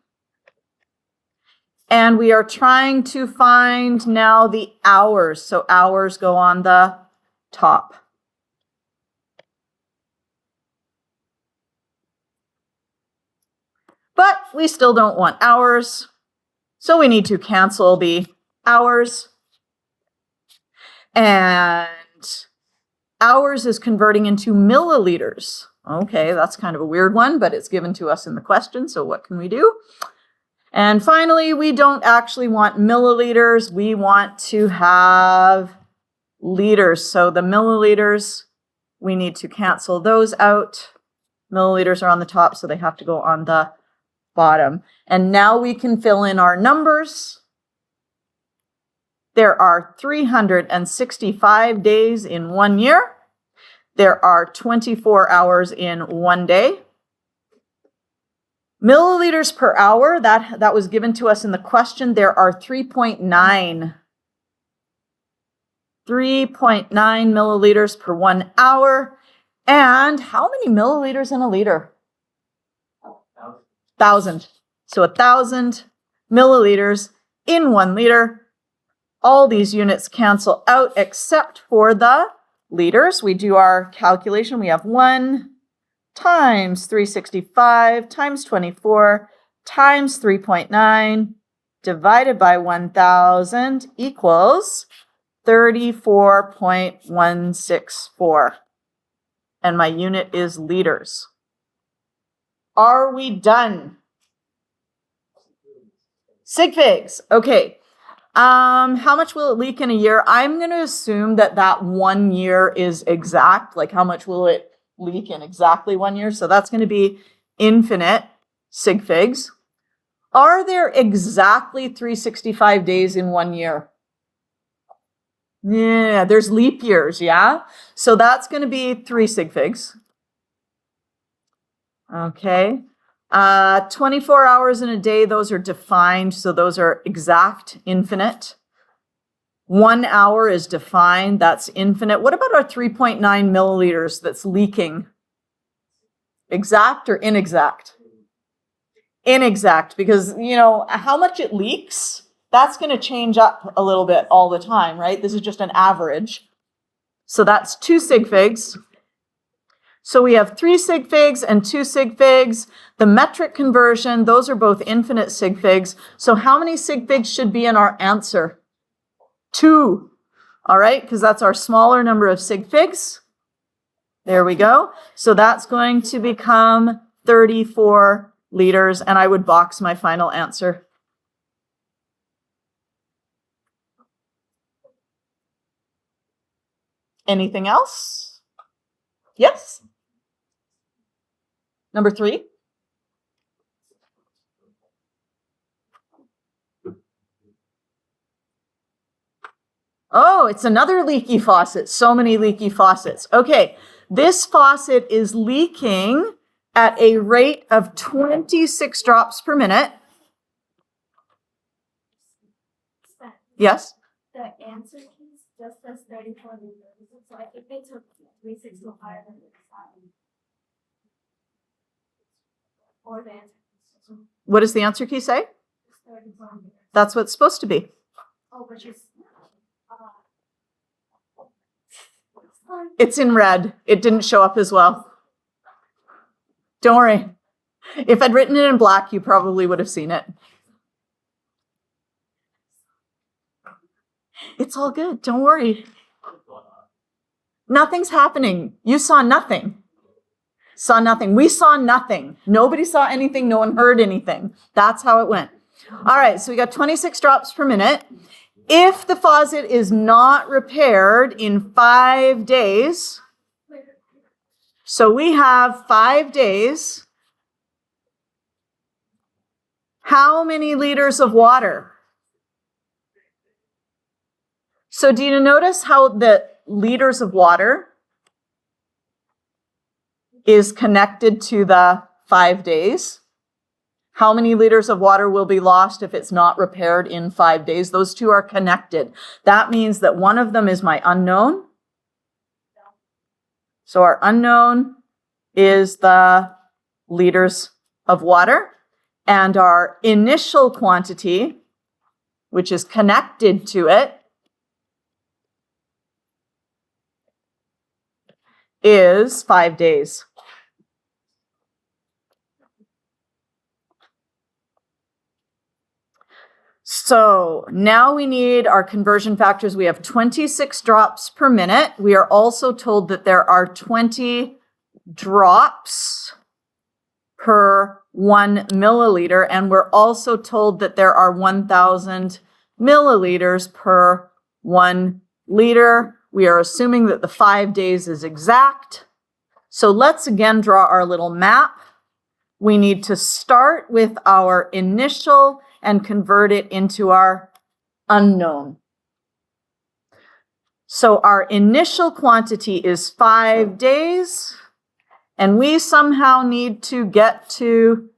And we are trying to find now the hours. So hours go on the top. But we still don't want hours. So we need to cancel the hours. And hours is converting into milliliters. Okay, that's kind of a weird one, but it's given to us in the question, so what can we do? And finally, we don't actually want milliliters. We want to have liters. So the milliliters, we need to cancel those out. Milliliters are on the top, so they have to go on the bottom. And now we can fill in our numbers. There are 365 days in 1 year. There are 24 hours in 1 day. Milliliters per hour, that was given to us in the question. There are 3.9 milliliters per 1 hour. And how many milliliters in a liter? 1,000. So 1,000 milliliters in 1 liter. All these units cancel out except for the liters. We do our calculation. We have 1 times 365 times 24 times 3.9 divided by 1,000 equals 34.164. And my unit is liters. Are we done? Sig figs. Okay. How much will it leak in a year? I'm going to assume that 1 year is exact. Like how much will it leak in exactly 1 year? So that's going to be infinite sig figs. Are there exactly 365 days in 1 year? Yeah, there's leap years, yeah? So that's going to be 3 sig figs. Okay. 24 hours in a day, those are defined, so those are exact, infinite. 1 hour is defined, that's infinite. What about our 3.9 milliliters that's leaking? Exact or inexact? Inexact, because, you know, how much it leaks, that's going to change up a little bit all the time, right? This is just an average. So that's 2 sig figs. So we have 3 sig figs and 2 sig figs. The metric conversion, those are both infinite sig figs. So how many sig figs should be in our answer? 2. All right, because that's our smaller number of sig figs. There we go. So that's going to become 34 liters, and I would box my final answer. Anything else? Yes? Number 3? Oh, it's another leaky faucet. So many leaky faucets. Okay, this faucet is leaking at a rate of 26 drops per minute. Yes? The answer keys just says 34 liters. So I think they took 365 and or the answer keys. What does the answer key say? 34 liters. That's what it's supposed to be. Oh, which is It's in red. It didn't show up as well. Don't worry. If I'd written it in black, you probably would have seen it. It's all good. Don't worry. Nothing's happening. You saw nothing. Saw nothing. We saw nothing. Nobody saw anything. No one heard anything. That's how it went. All right, so we got 26 drops per minute. If the faucet is not repaired in 5 days, so we have 5 days, how many liters of water? So do you notice how the liters of water is connected to the 5 days? How many liters of water will be lost if it's not repaired in 5 days? Those two are connected. That means that one of them is my unknown. So our unknown is the liters of water. And our initial quantity, which is connected to it, is 5 days. So now we need our conversion factors. We have 26 drops per minute. We are also told that there are 20 drops per 1 milliliter. And we're also told that there are 1,000 milliliters per 1 liter. We are assuming that the 5 days is exact. So let's again draw our little map. We need to start with our initial and convert it into our unknown. So our initial quantity is 5 days, and we somehow need to get to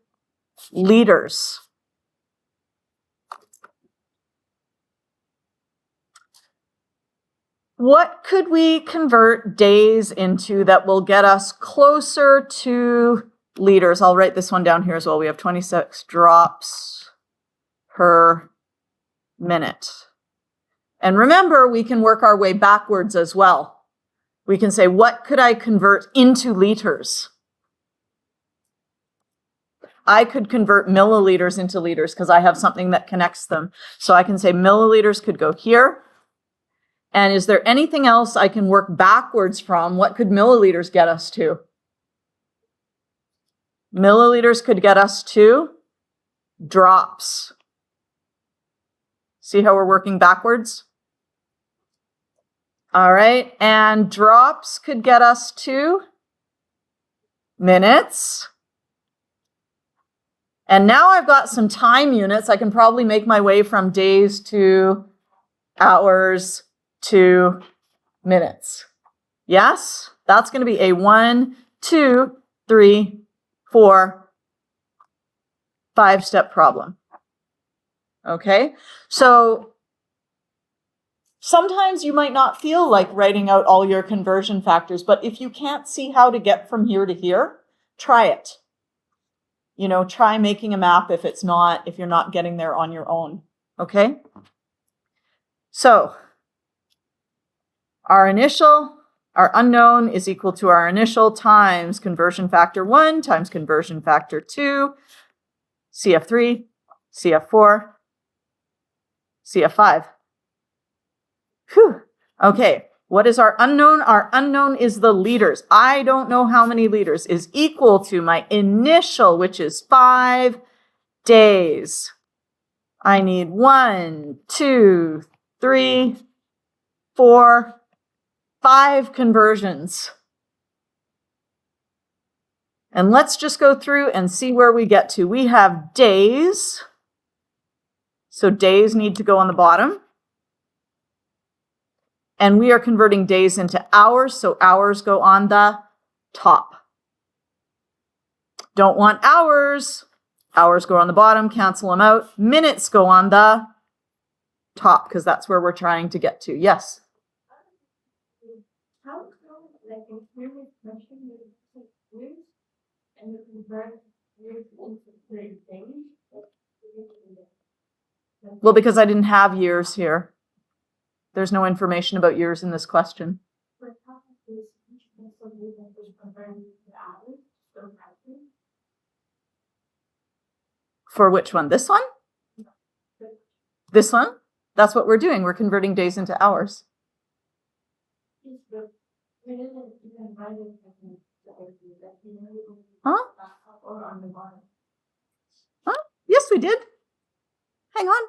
liters. What could we convert days into that will get us closer to liters? I'll write this one down here as well. We have 26 drops per minute. And remember, we can work our way backwards as well. We can say, what could I convert into liters? I could convert milliliters into liters because I have something that connects them. So I can say milliliters could go here. And is there anything else I can work backwards from? What could milliliters get us to? Milliliters could get us to drops. See how we're working backwards? All right, and drops could get us to minutes. And now I've got some time units. I can probably make my way from days to hours to minutes. Yes, that's going to be a 1, 2, 3, 4, 5-step problem. Okay, so sometimes you might not feel like writing out all your conversion factors, but if you can't see how to get from here to here, try it. You know, try making a map if you're not getting there on your own. Okay, so our initial Our unknown is equal to our initial times conversion factor 1 times conversion factor 2, CF3, CF4, CF5. Whew. Okay, what is our unknown? Our unknown is the liters. I don't know how many liters is equal to my initial, which is 5 days. I need 1, 2, 3, 4, 5 conversions. And let's just go through and see where we get to. We have days. So days need to go on the bottom. And we are converting days into hours, so hours go on the top. Don't want hours. Hours go on the bottom, cancel them out. Minutes go on the top because that's where we're trying to get to. Yes? How come, like, if you're mentioning years and you convert years into days? Well, because I didn't have years here. There's no information about years in this question. But how come this also means that it's converted to hours? So happy. For which one? This one? This one? That's what we're doing. We're converting days into hours. Huh? Huh? Yes, we did. Hang on.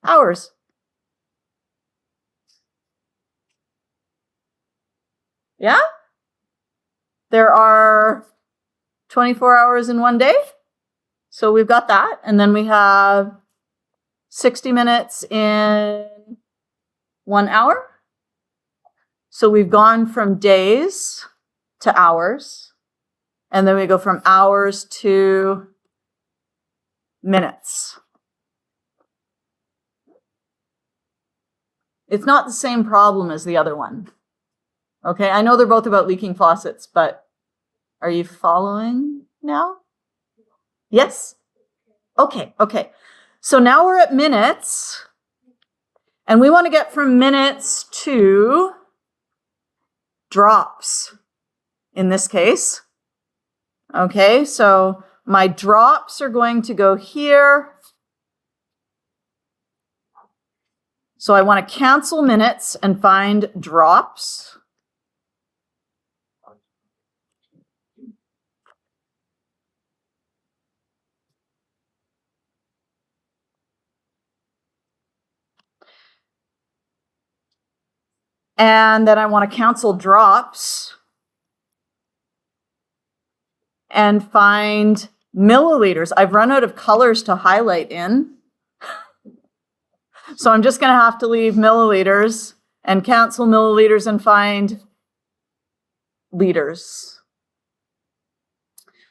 Hours. Yeah? There are 24 hours in one day. So we've got that. And then we have 60 minutes in 1 hour. So we've gone from days to hours. And then we go from hours to minutes. It's not the same problem as the other one. Okay, I know they're both about leaking faucets, but are you following now? Yes? Okay. So now we're at minutes, and we want to get from minutes to drops in this case. Okay, so my drops are going to go here. So I want to cancel minutes and find drops. And then I want to cancel drops and find milliliters. I've run out of colors to highlight in. So I'm just going to have to leave milliliters and cancel milliliters and find liters.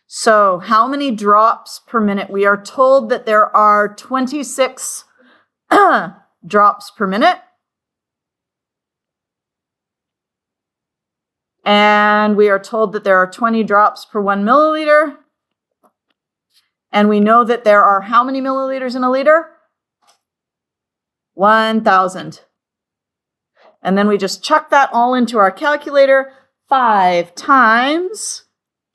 So how many drops per minute? We are told that there are 26 drops per minute. And we are told that there are 20 drops per 1 milliliter. And we know that there are how many milliliters in a liter? 1,000. And then we just chuck that all into our calculator. 5 times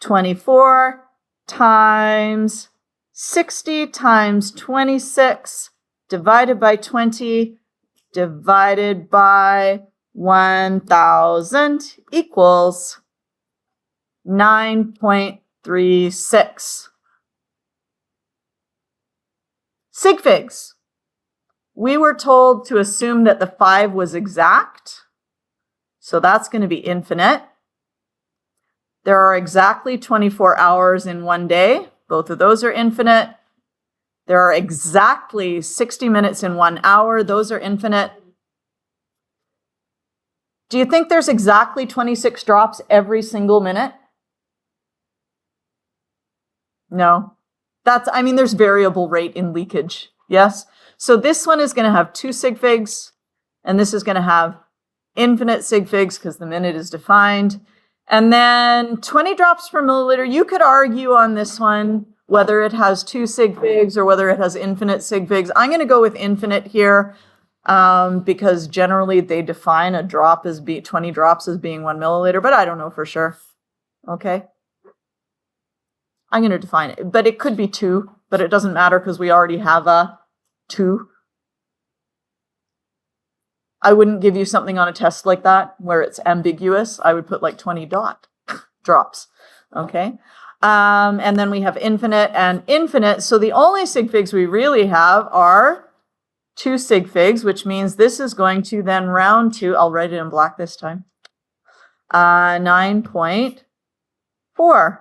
24 times 60 times 26 divided by 20 divided by 1,000 equals 9.36. Sig figs. We were told to assume that the 5 was exact. So that's going to be infinite. There are exactly 24 hours in one day. Both of those are infinite. There are exactly 60 minutes in 1 hour. Those are infinite. Do you think there's exactly 26 drops every single minute? No. There's variable rate in leakage. Yes? So this one is going to have 2 sig figs, and this is going to have infinite sig figs because the minute is defined. And then 20 drops per milliliter. You could argue on this one whether it has 2 sig figs or whether it has infinite sig figs. I'm going to go with infinite here. because generally they define a drop as 20 drops as being 1 milliliter, but I don't know for sure. Okay. I'm going to define it, but it could be 2, but it doesn't matter because we already have a 2. I wouldn't give you something on a test like that where it's ambiguous. I would put like 20 drops. Okay. And then we have infinite and infinite. So the only sig figs we really have are 2 sig figs, which means this is going to then round to, I'll write it in black this time, 9.4.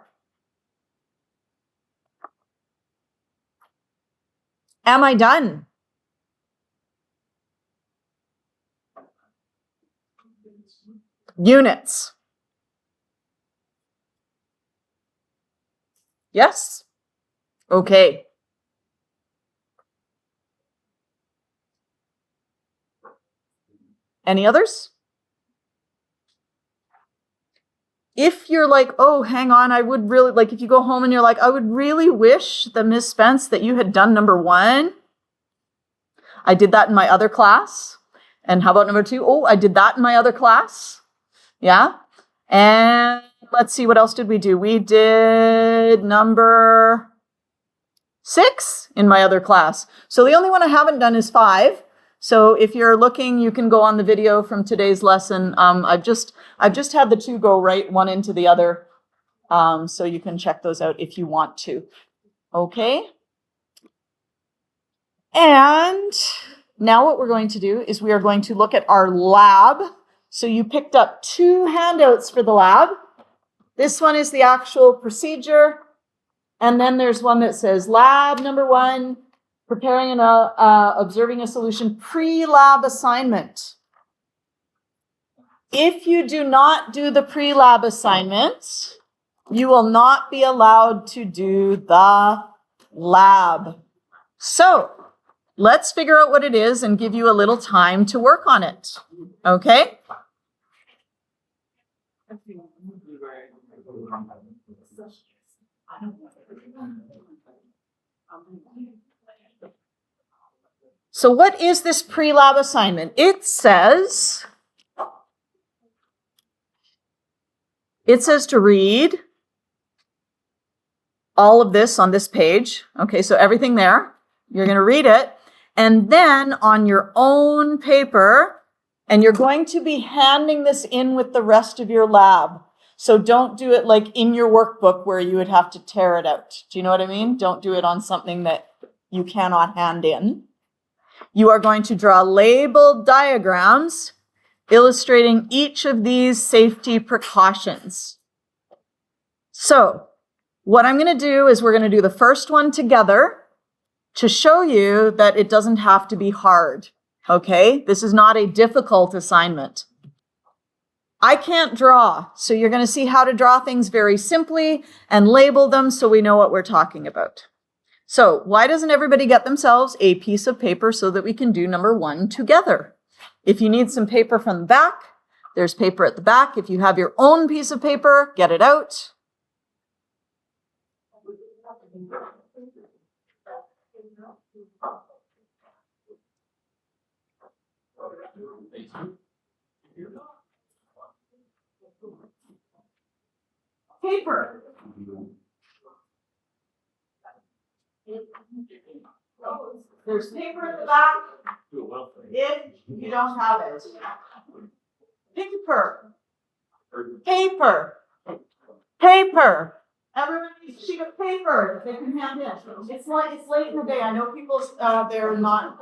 Am I done? Units. Yes? Okay. Any others? If you're like, oh, hang on, I would really, like if you go home and you're like, I would really wish the Miss Spence that you had done number 1. I did that in my other class. And how about number 2? Oh, I did that in my other class. Yeah. And let's see, what else did we do? We did number 6 in my other class. So the only one I haven't done is 5. So if you're looking, you can go on the video from today's lesson. I've just had the 2 go right one into the other. So you can check those out if you want to. Okay. And now what we're going to do is we are going to look at our lab. So you picked up 2 handouts for the lab. This one is the actual procedure. And then there's one that says lab number 1, preparing and observing a solution, pre-lab assignment. If you do not do the pre-lab assignment, you will not be allowed to do the lab. So let's figure out what it is and give you a little time to work on it. Okay? So what is this pre-lab assignment? It says to read all of this on this page. Okay, so everything there, you're going to read it. And then on your own paper, and you're going to be handing this in with the rest of your lab. So don't do it like in your workbook where you would have to tear it out. Do you know what I mean? Don't do it on something that you cannot hand in. You are going to draw labeled diagrams illustrating each of these safety precautions. So what I'm going to do is we're going to do the first one together to show you that it doesn't have to be hard. Okay? This is not a difficult assignment. I can't draw, so you're going to see how to draw things very simply and label them so we know what we're talking about. So why doesn't everybody get themselves a piece of paper so that we can do number 1 together? If you need some paper from the back, there's paper at the back. If you have your own piece of paper, get it out. Paper. There's paper at the back if you don't have it. Paper. Paper. Paper. Everybody needs a sheet of paper that they can hand in. It's late in the day. I know people they're not,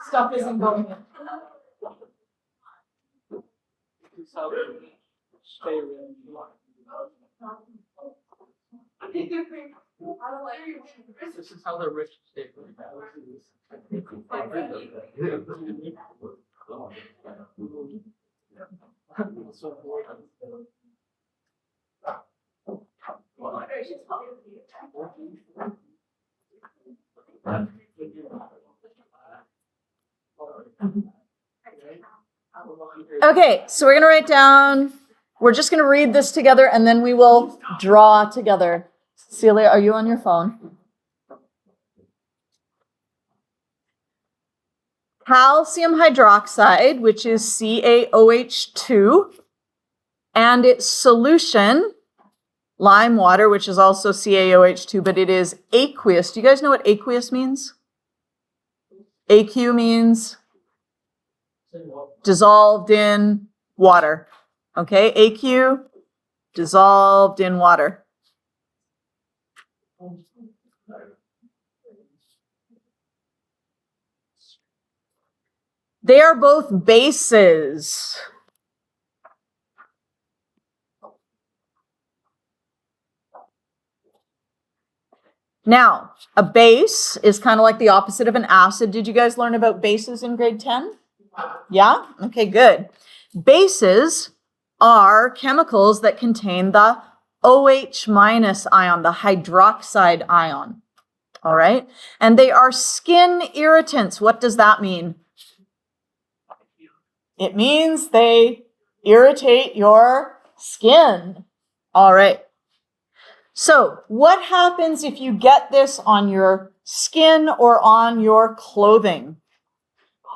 stuff isn't going in. This is how the rich stay. Okay, so we're going to write down, we're just going to read this together and then we will draw together. Celia, are you on your phone? calcium hydroxide, which is CaOH2, and its solution, lime water, which is also CaOH2, but it is aqueous. Do you guys know what aqueous means? AQ means dissolved in water. Okay, AQ, dissolved in water. They are both bases. Now, a base is kind of like the opposite of an acid. Did you guys learn about bases in grade 10? Yeah? Okay, good. Bases are chemicals that contain the OH minus ion, the hydroxide ion. All right? And they are skin irritants. What does that mean? It means they irritate your skin. All right. So what happens if you get this on your skin or on your clothing?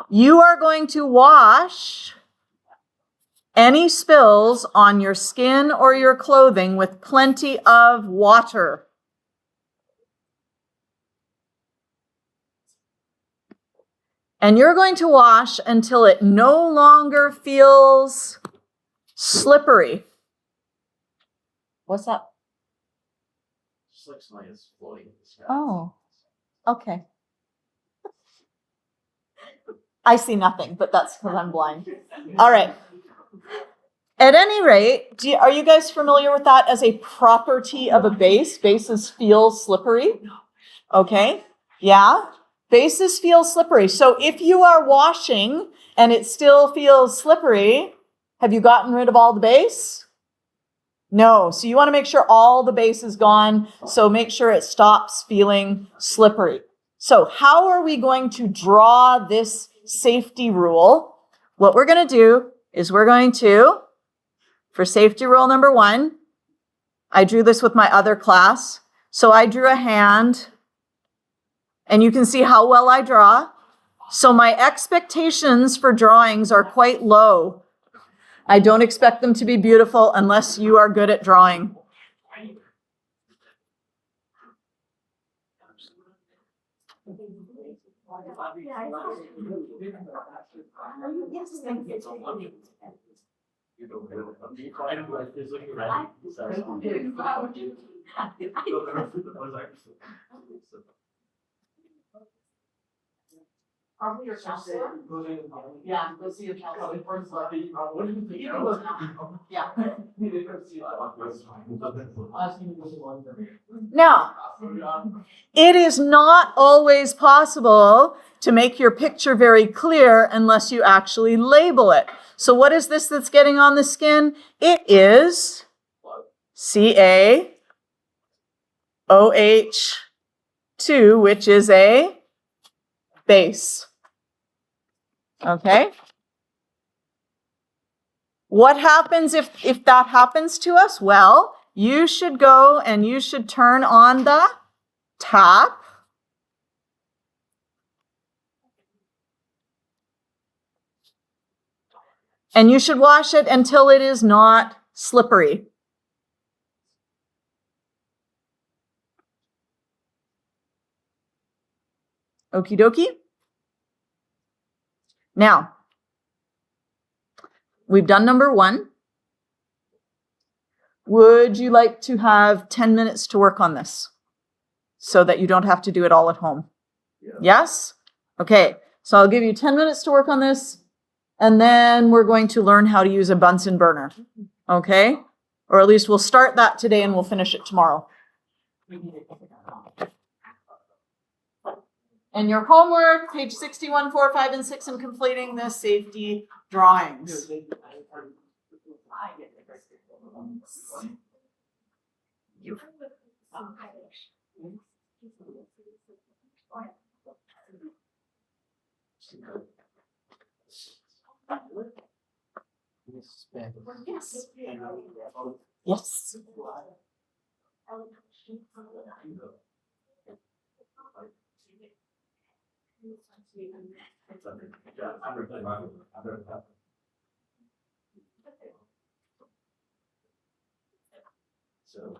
You are going to wash any spills on your skin or your clothing with plenty of water. And you're going to wash until it no longer feels slippery. What's that? Just like something is floating in the sky. Oh, okay. I see nothing, but that's because I'm blind. All right. At any rate, are you guys familiar with that as a property of a base? Bases feel slippery. Okay. Yeah. Bases feel slippery. So if you are washing and it still feels slippery, have you gotten rid of all the base? No. So you want to make sure all the base is gone. So make sure it stops feeling slippery. So how are we going to draw this safety rule? What we're going to do is we're going to, for safety rule number 1, I drew this with my other class. So I drew a hand, and you can see how well I draw. So my expectations for drawings are quite low. I don't expect them to be beautiful unless you are good at drawing. Probably your counselor. Yeah, go see a counselor. Yeah. Now, it is not always possible to make your picture very clear unless you actually label it. So what is this that's getting on the skin? It is CaOH2, which is a base. Okay? What happens if that happens to us? Well, you should go and you should turn on the tap. And you should wash it until it is not slippery. Okie dokie. Now, we've done number 1. Would you like to have 10 minutes to work on this so that you don't have to do it all at home? Yeah. Yes? Okay, so I'll give you 10 minutes to work on this, and then we're going to learn how to use a Bunsen burner. Okay? Or at least we'll start that today and we'll finish it tomorrow. And your homework, page 61, 4, 5, and 6, and completing the safety drawings. Yes. Yes. So.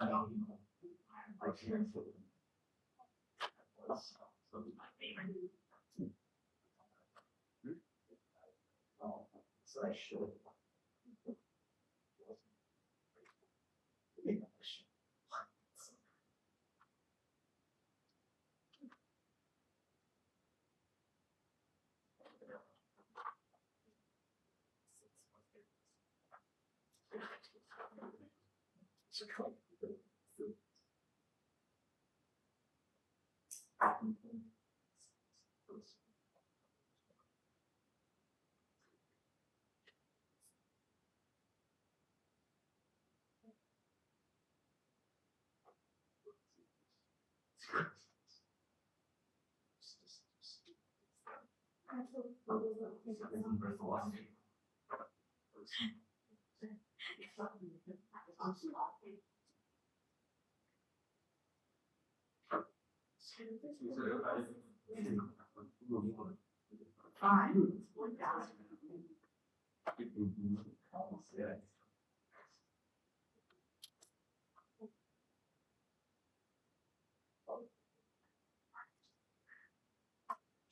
I don't know. I can't. So I should.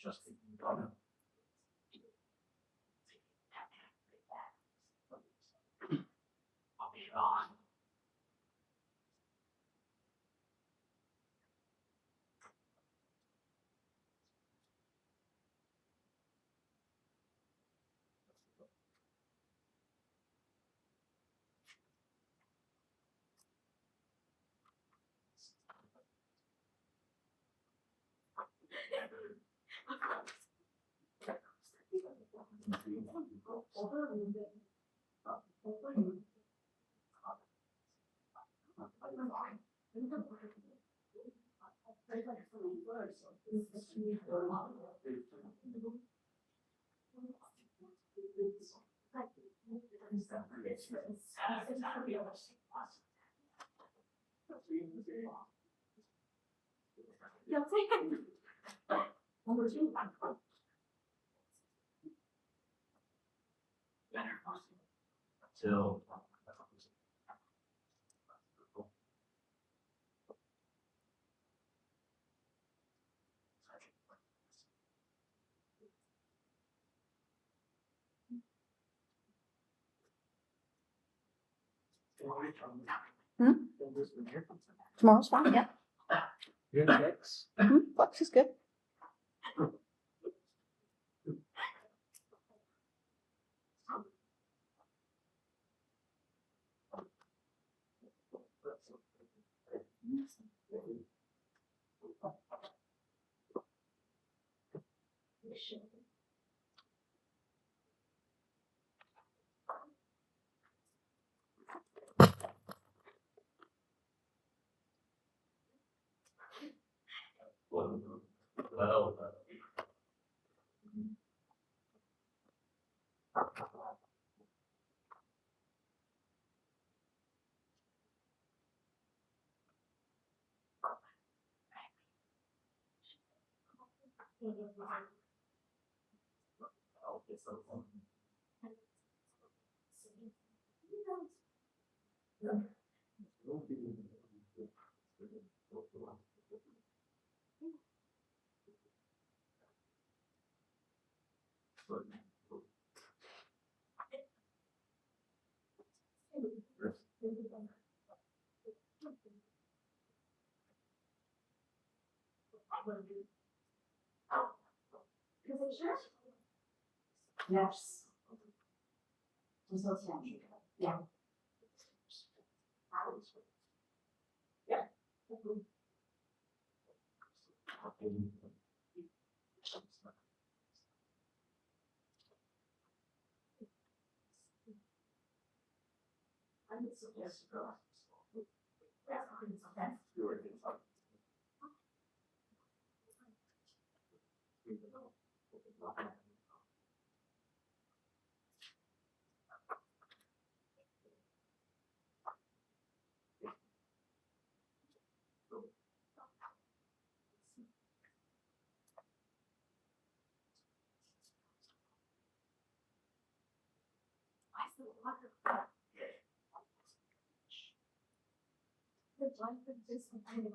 Just I'll be on. Till. Tomorrow's fine, yeah. You're next. Flex is good. Well. I'll get some. Yes. Yeah. The life of this kind of